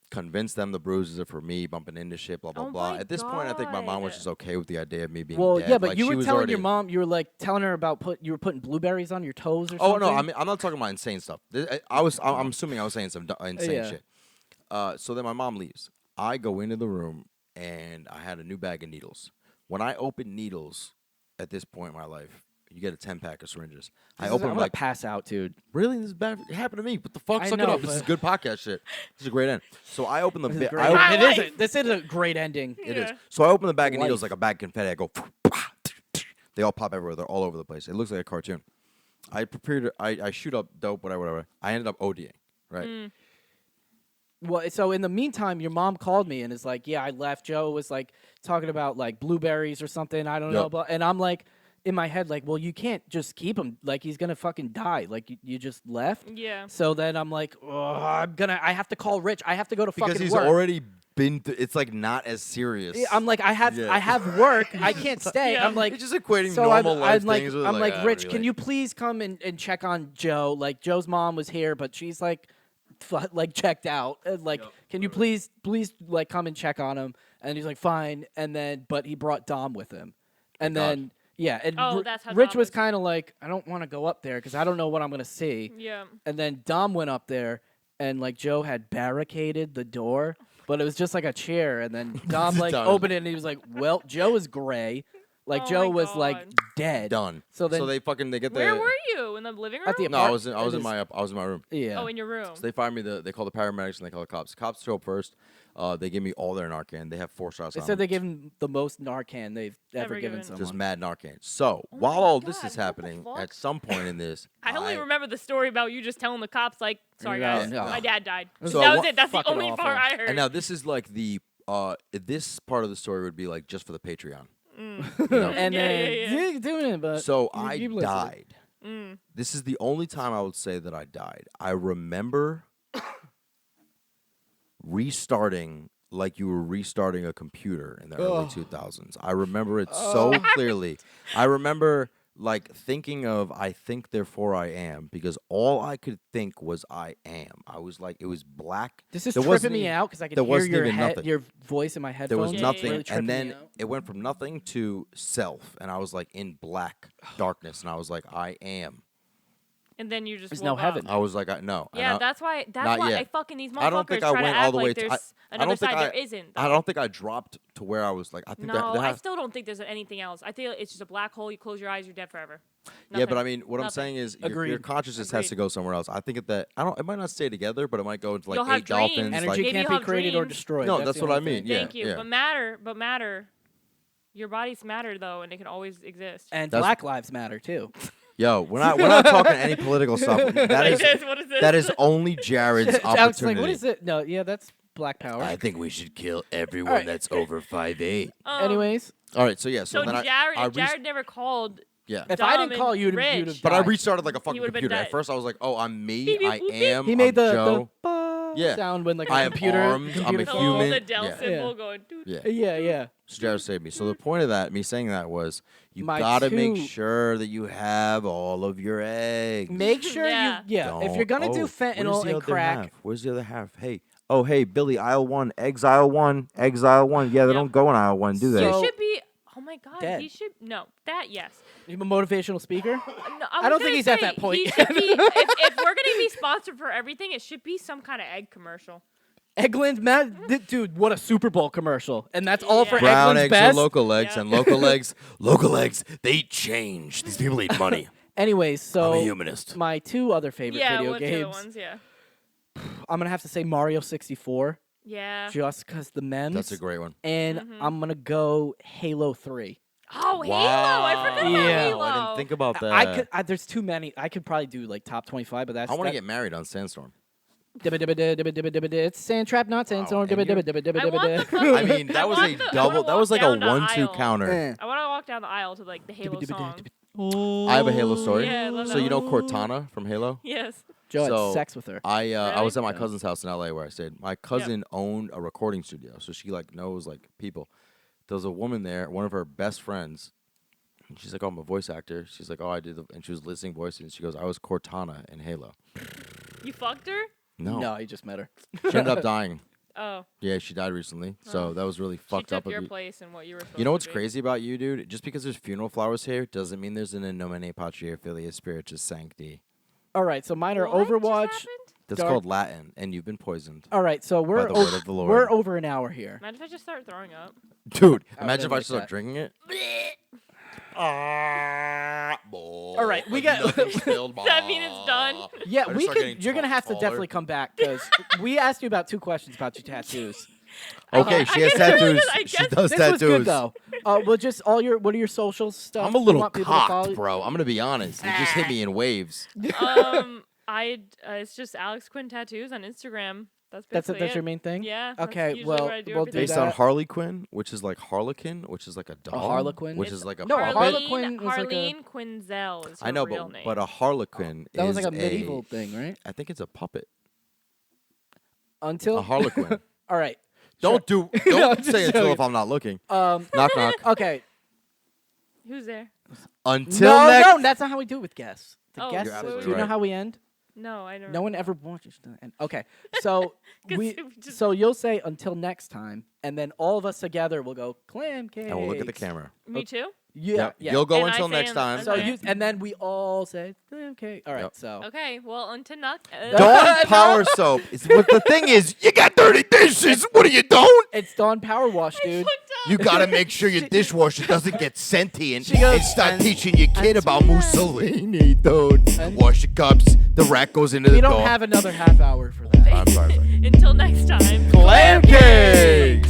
convince them the bruises are for me, bumping into shit, blah, blah, Oh blah. my At this point, I think my mom was God. just okay with the idea of me being well, dead. yeah, but Like, you she were was telling already- your mom, you were like telling her about you were putting blueberries on your toes or Oh, something. no, I mean, I'm not talking about insane stuff. I'm assuming I was saying some insane Yeah. shit. So then my mom leaves. I go into the room, and I had a new bag of needles. When I open needles at this point in my life, you get a 10-pack of syringes. I I'm open them gonna like, pass out, dude. really? This is bad? It happened to me. What the fuck? I Suck it know, up. This is but- good podcast shit. This is a great end. So I open the This is bag. great. My It is. life. This is a great ending. It is. Yeah. So I open the bag of Life. needles like a bag of confetti. I go, they all pop everywhere. They're all over the place. It looks like a cartoon. I shoot up dope, whatever. I ended up ODing, right? Well, so in the meantime, your mom called me and is like, "Yeah, I left." Joe was like talking about like blueberries or something. I don't know, Yep. but and I'm like, in my head, like, well, you can't just keep him. Like, he's gonna fucking die. Like, you just left. Yeah. So then I'm like, oh, I have to call Rich. I have to go to Because fucking he's work. already been. It's like not as serious. Yeah, I'm like, I have Yeah. work. I can't stay. Yeah. I'm like, It's just equating so normal I'm life like, things. with, I'm like, ah, Rich, what do can you please come and check on Joe? Like, Joe's mom was here, but she's like, like checked out. Like, can you please like come and check on him? And he's like, fine. And then, but he brought Dom with him, and God. then Yeah, and Oh, that's how Rich Dom was was. kind of like, I don't want to go up there because I don't know what I'm gonna see. Yeah. And then Dom went up there, and like Joe had barricaded the door, but it was just like a chair. And then Dom like Dom. opened it, and he was like, "Well, Joe is gray." Like Oh Joe my was like God. dead. Done. So then they get Where the. were you? In the living room? at the No, I was in apartment. my room. Yeah. Oh, in your room. So they find me. They call the paramedics and they call the cops. Cops show up first. They give me all their Narcan. They have 4 shots. They on said them. they gave him the most Narcan they've ever Ever given given. someone. just mad Narcan. So Oh while my all this God, is what the happening, fuck? at some point in this, I only remember the story about you just telling the cops, like, sorry, No, guys, no. my dad died. So that was what- it. That's the fucking only awful. part I heard. And now this is like the this part of the story would be like just for the Patreon. and Yeah, then yeah. you're doing it, but So you I keep listening. died. This is the only time I would say that I died. I remember restarting like you were restarting a computer in the early 2000s. I remember it so clearly. I remember like thinking of I think therefore I am because all I could think was I am. I was like it was black. This is There tripping wasn't me even- out because I could there hear wasn't your even nothing. your voice in my There headphones. was Yeah, nothing, yeah, Really tripping and then me out. it went from nothing to self, and I was like in black darkness, and I was like, I am. and then you just There's woke no up. heaven. I was like, no. And Yeah, I- that's why. That's not why yet. I fucking these motherfuckers I don't think I try went to all act the way like to- there's I another don't think side. I- There isn't. I though. don't think I dropped to where I was like. I think No, that I still don't think there's anything else. I think it's just a black hole. You close your eyes, you're dead forever. Yeah, but Nothing. I mean, what I'm Nothing. saying is your Agreed. consciousness has Agreed. to go somewhere else. I think that I don't. It might not stay together, but it might go into like You'll have 8 dolphins. dreams. Energy Like, Maybe can't you'll be have created or dreams. destroyed. No, that's that's the what I only mean, thing. yeah. Thank you. But matter. Your bodies matter though, and they can always exist. And That's- Black Lives Matter too. yo, we're not talking any political stuff. That Like is this, what is this? that is only Jared's Alex is opportunity. like, what is it? No, yeah, that's Black Power. I think we should kill everyone Alright. that's over 5'8". Anyways, All right, so yeah, So then Jared, I if Jared never called. yeah. if I Dom didn't call and you, you'd Rich. have But I died. restarted like a fucking would've been computer. At dead. first, I was like, "Oh, I'm me. Beep, beep, I boop, beep. am." He made I'm the Joe. ba sound when like a I am computer. armed, I'm computer a The phone. whole human. the Dell Yeah. symbol going. Doo, Yeah. Yeah. So Jared saved me. So the point of that, me saying that was, you My gotta make two- sure that you have all of your eggs. Make sure Yeah. you. Yeah. If you're gonna do Where's fentanyl the and other crack, half? Where's the other half? Hey, oh hey, Billy, aisle 1, eggs aisle 1, eggs aisle 1. Yeah, they Yep. don't go in aisle 1, do they? You So- should be. Oh my God, Dead. he should. No, that yes. you a motivational speaker. No, I was don't think gonna he's at say, that point He yet. should be, if we're gonna be sponsored for everything, it should be some kind of egg commercial. Eggland's dude, what a Super Bowl commercial, and that's all for Yeah. Brown Eggland's eggs best. are local eggs, Yeah. and local eggs, they change. These people need money. Anyways, so I'm a humanist. my 2 other favorite Yeah, video what's the other games. ones? Yeah. I'm gonna have to say Mario 64, Yeah. just because the memes. That's a great one. And I'm gonna go Halo 3. Oh, Halo! I forgot about Yeah. Halo. I didn't think about that. I could. There's too many. I could probably do like top 25, but that's. I want to get married on Sandstorm. It's Sandtrap, not Sandstorm. and you're- I want the fucking- I mean, that was want a the- I double. wanna That was walk like a down the 1-2 aisle. counter. Eh. I want to walk down the aisle to like the Halo song. I have a Halo story. Yeah, I love So that you know one. Cortana from Halo? Yes. Joe So, had sex with her. I was at my Yeah. cousin's house in LA where I stayed. My cousin owned a recording studio, so she like knows like people. There was a woman there, one of her best friends. And she's like, "Oh, I'm a voice actor." She's like, "Oh, I did," and she was listening voices. And she goes, "I was Cortana in Halo." You fucked her? No, you just met her. she ended up dying. Oh. Yeah, she died recently. So that was really She fucked took up. Of your you. place and what you were supposed You know what's to be. crazy about you, dude? Just because there's funeral flowers here doesn't mean there's an in nomine patria filia spiritus sancti. All right, so mine are What just Overwatch. happened? That's Dark- called Latin, and you've been poisoned. All right, so we're the word of the Lord. we're over an hour here. Imagine if I just start throwing up. Dude, I imagine if wouldn't I like start that. drinking it. All right, we got. That mean it's done? Yeah, I just we start could. getting You're gonna have to taller. definitely come back because we asked you about 2 questions about your tattoos. Okay, I she has guess- tattoos. I She guess does This tattoos. was good though. Well, just what are your socials stuff? I'm a you little want people to follow cocked, you? bro. I'm gonna be honest. It just hit me in waves. It's just Alex Quinn Tattoos on Instagram. That's That's basically your it. main thing. Yeah. that's Okay, usually well, what I do we'll every do day. Based that. on Harley Quinn, which is like Harlequin, which is like a dog. Harlequin? Which It's is like a No, a puppet. Harlequin was like a- Harleen Quinzel is her I know, real name. but a Harlequin That is was like a medieval thing, right? I think it's a puppet. Until A Harlequin. all right. Don't No, don't just say until joking. if I'm not looking. knock knock. Okay. Who's there? Until No, next. no, that's not how we do it with guests. The Oh, guests. You're absolutely Do you know right. how we end? No, I don't. No one ever wants you to end. Okay, so 'Cause we. it just- So you'll say until next time, and then all of us together will go clam cake. And we'll look at the camera. Me too. Yeah, Yep. yeah. You'll go And I until say next in- time. So Okay. and then we all say, okay, all right. Yep. So Okay, well, until next. Dawn Power Soap. But the thing is, you got dirty dishes. What do you don't? it's Dawn Power Wash, dude. You gotta make sure your dishwasher doesn't get sentient She goes, and start and- teaching your kid and about sweetheart. Mussolini, dude. And- Wash your cups. The rat goes into We the don't door. have another half hour for that. I'm sorry. Until next time. Clam cakes.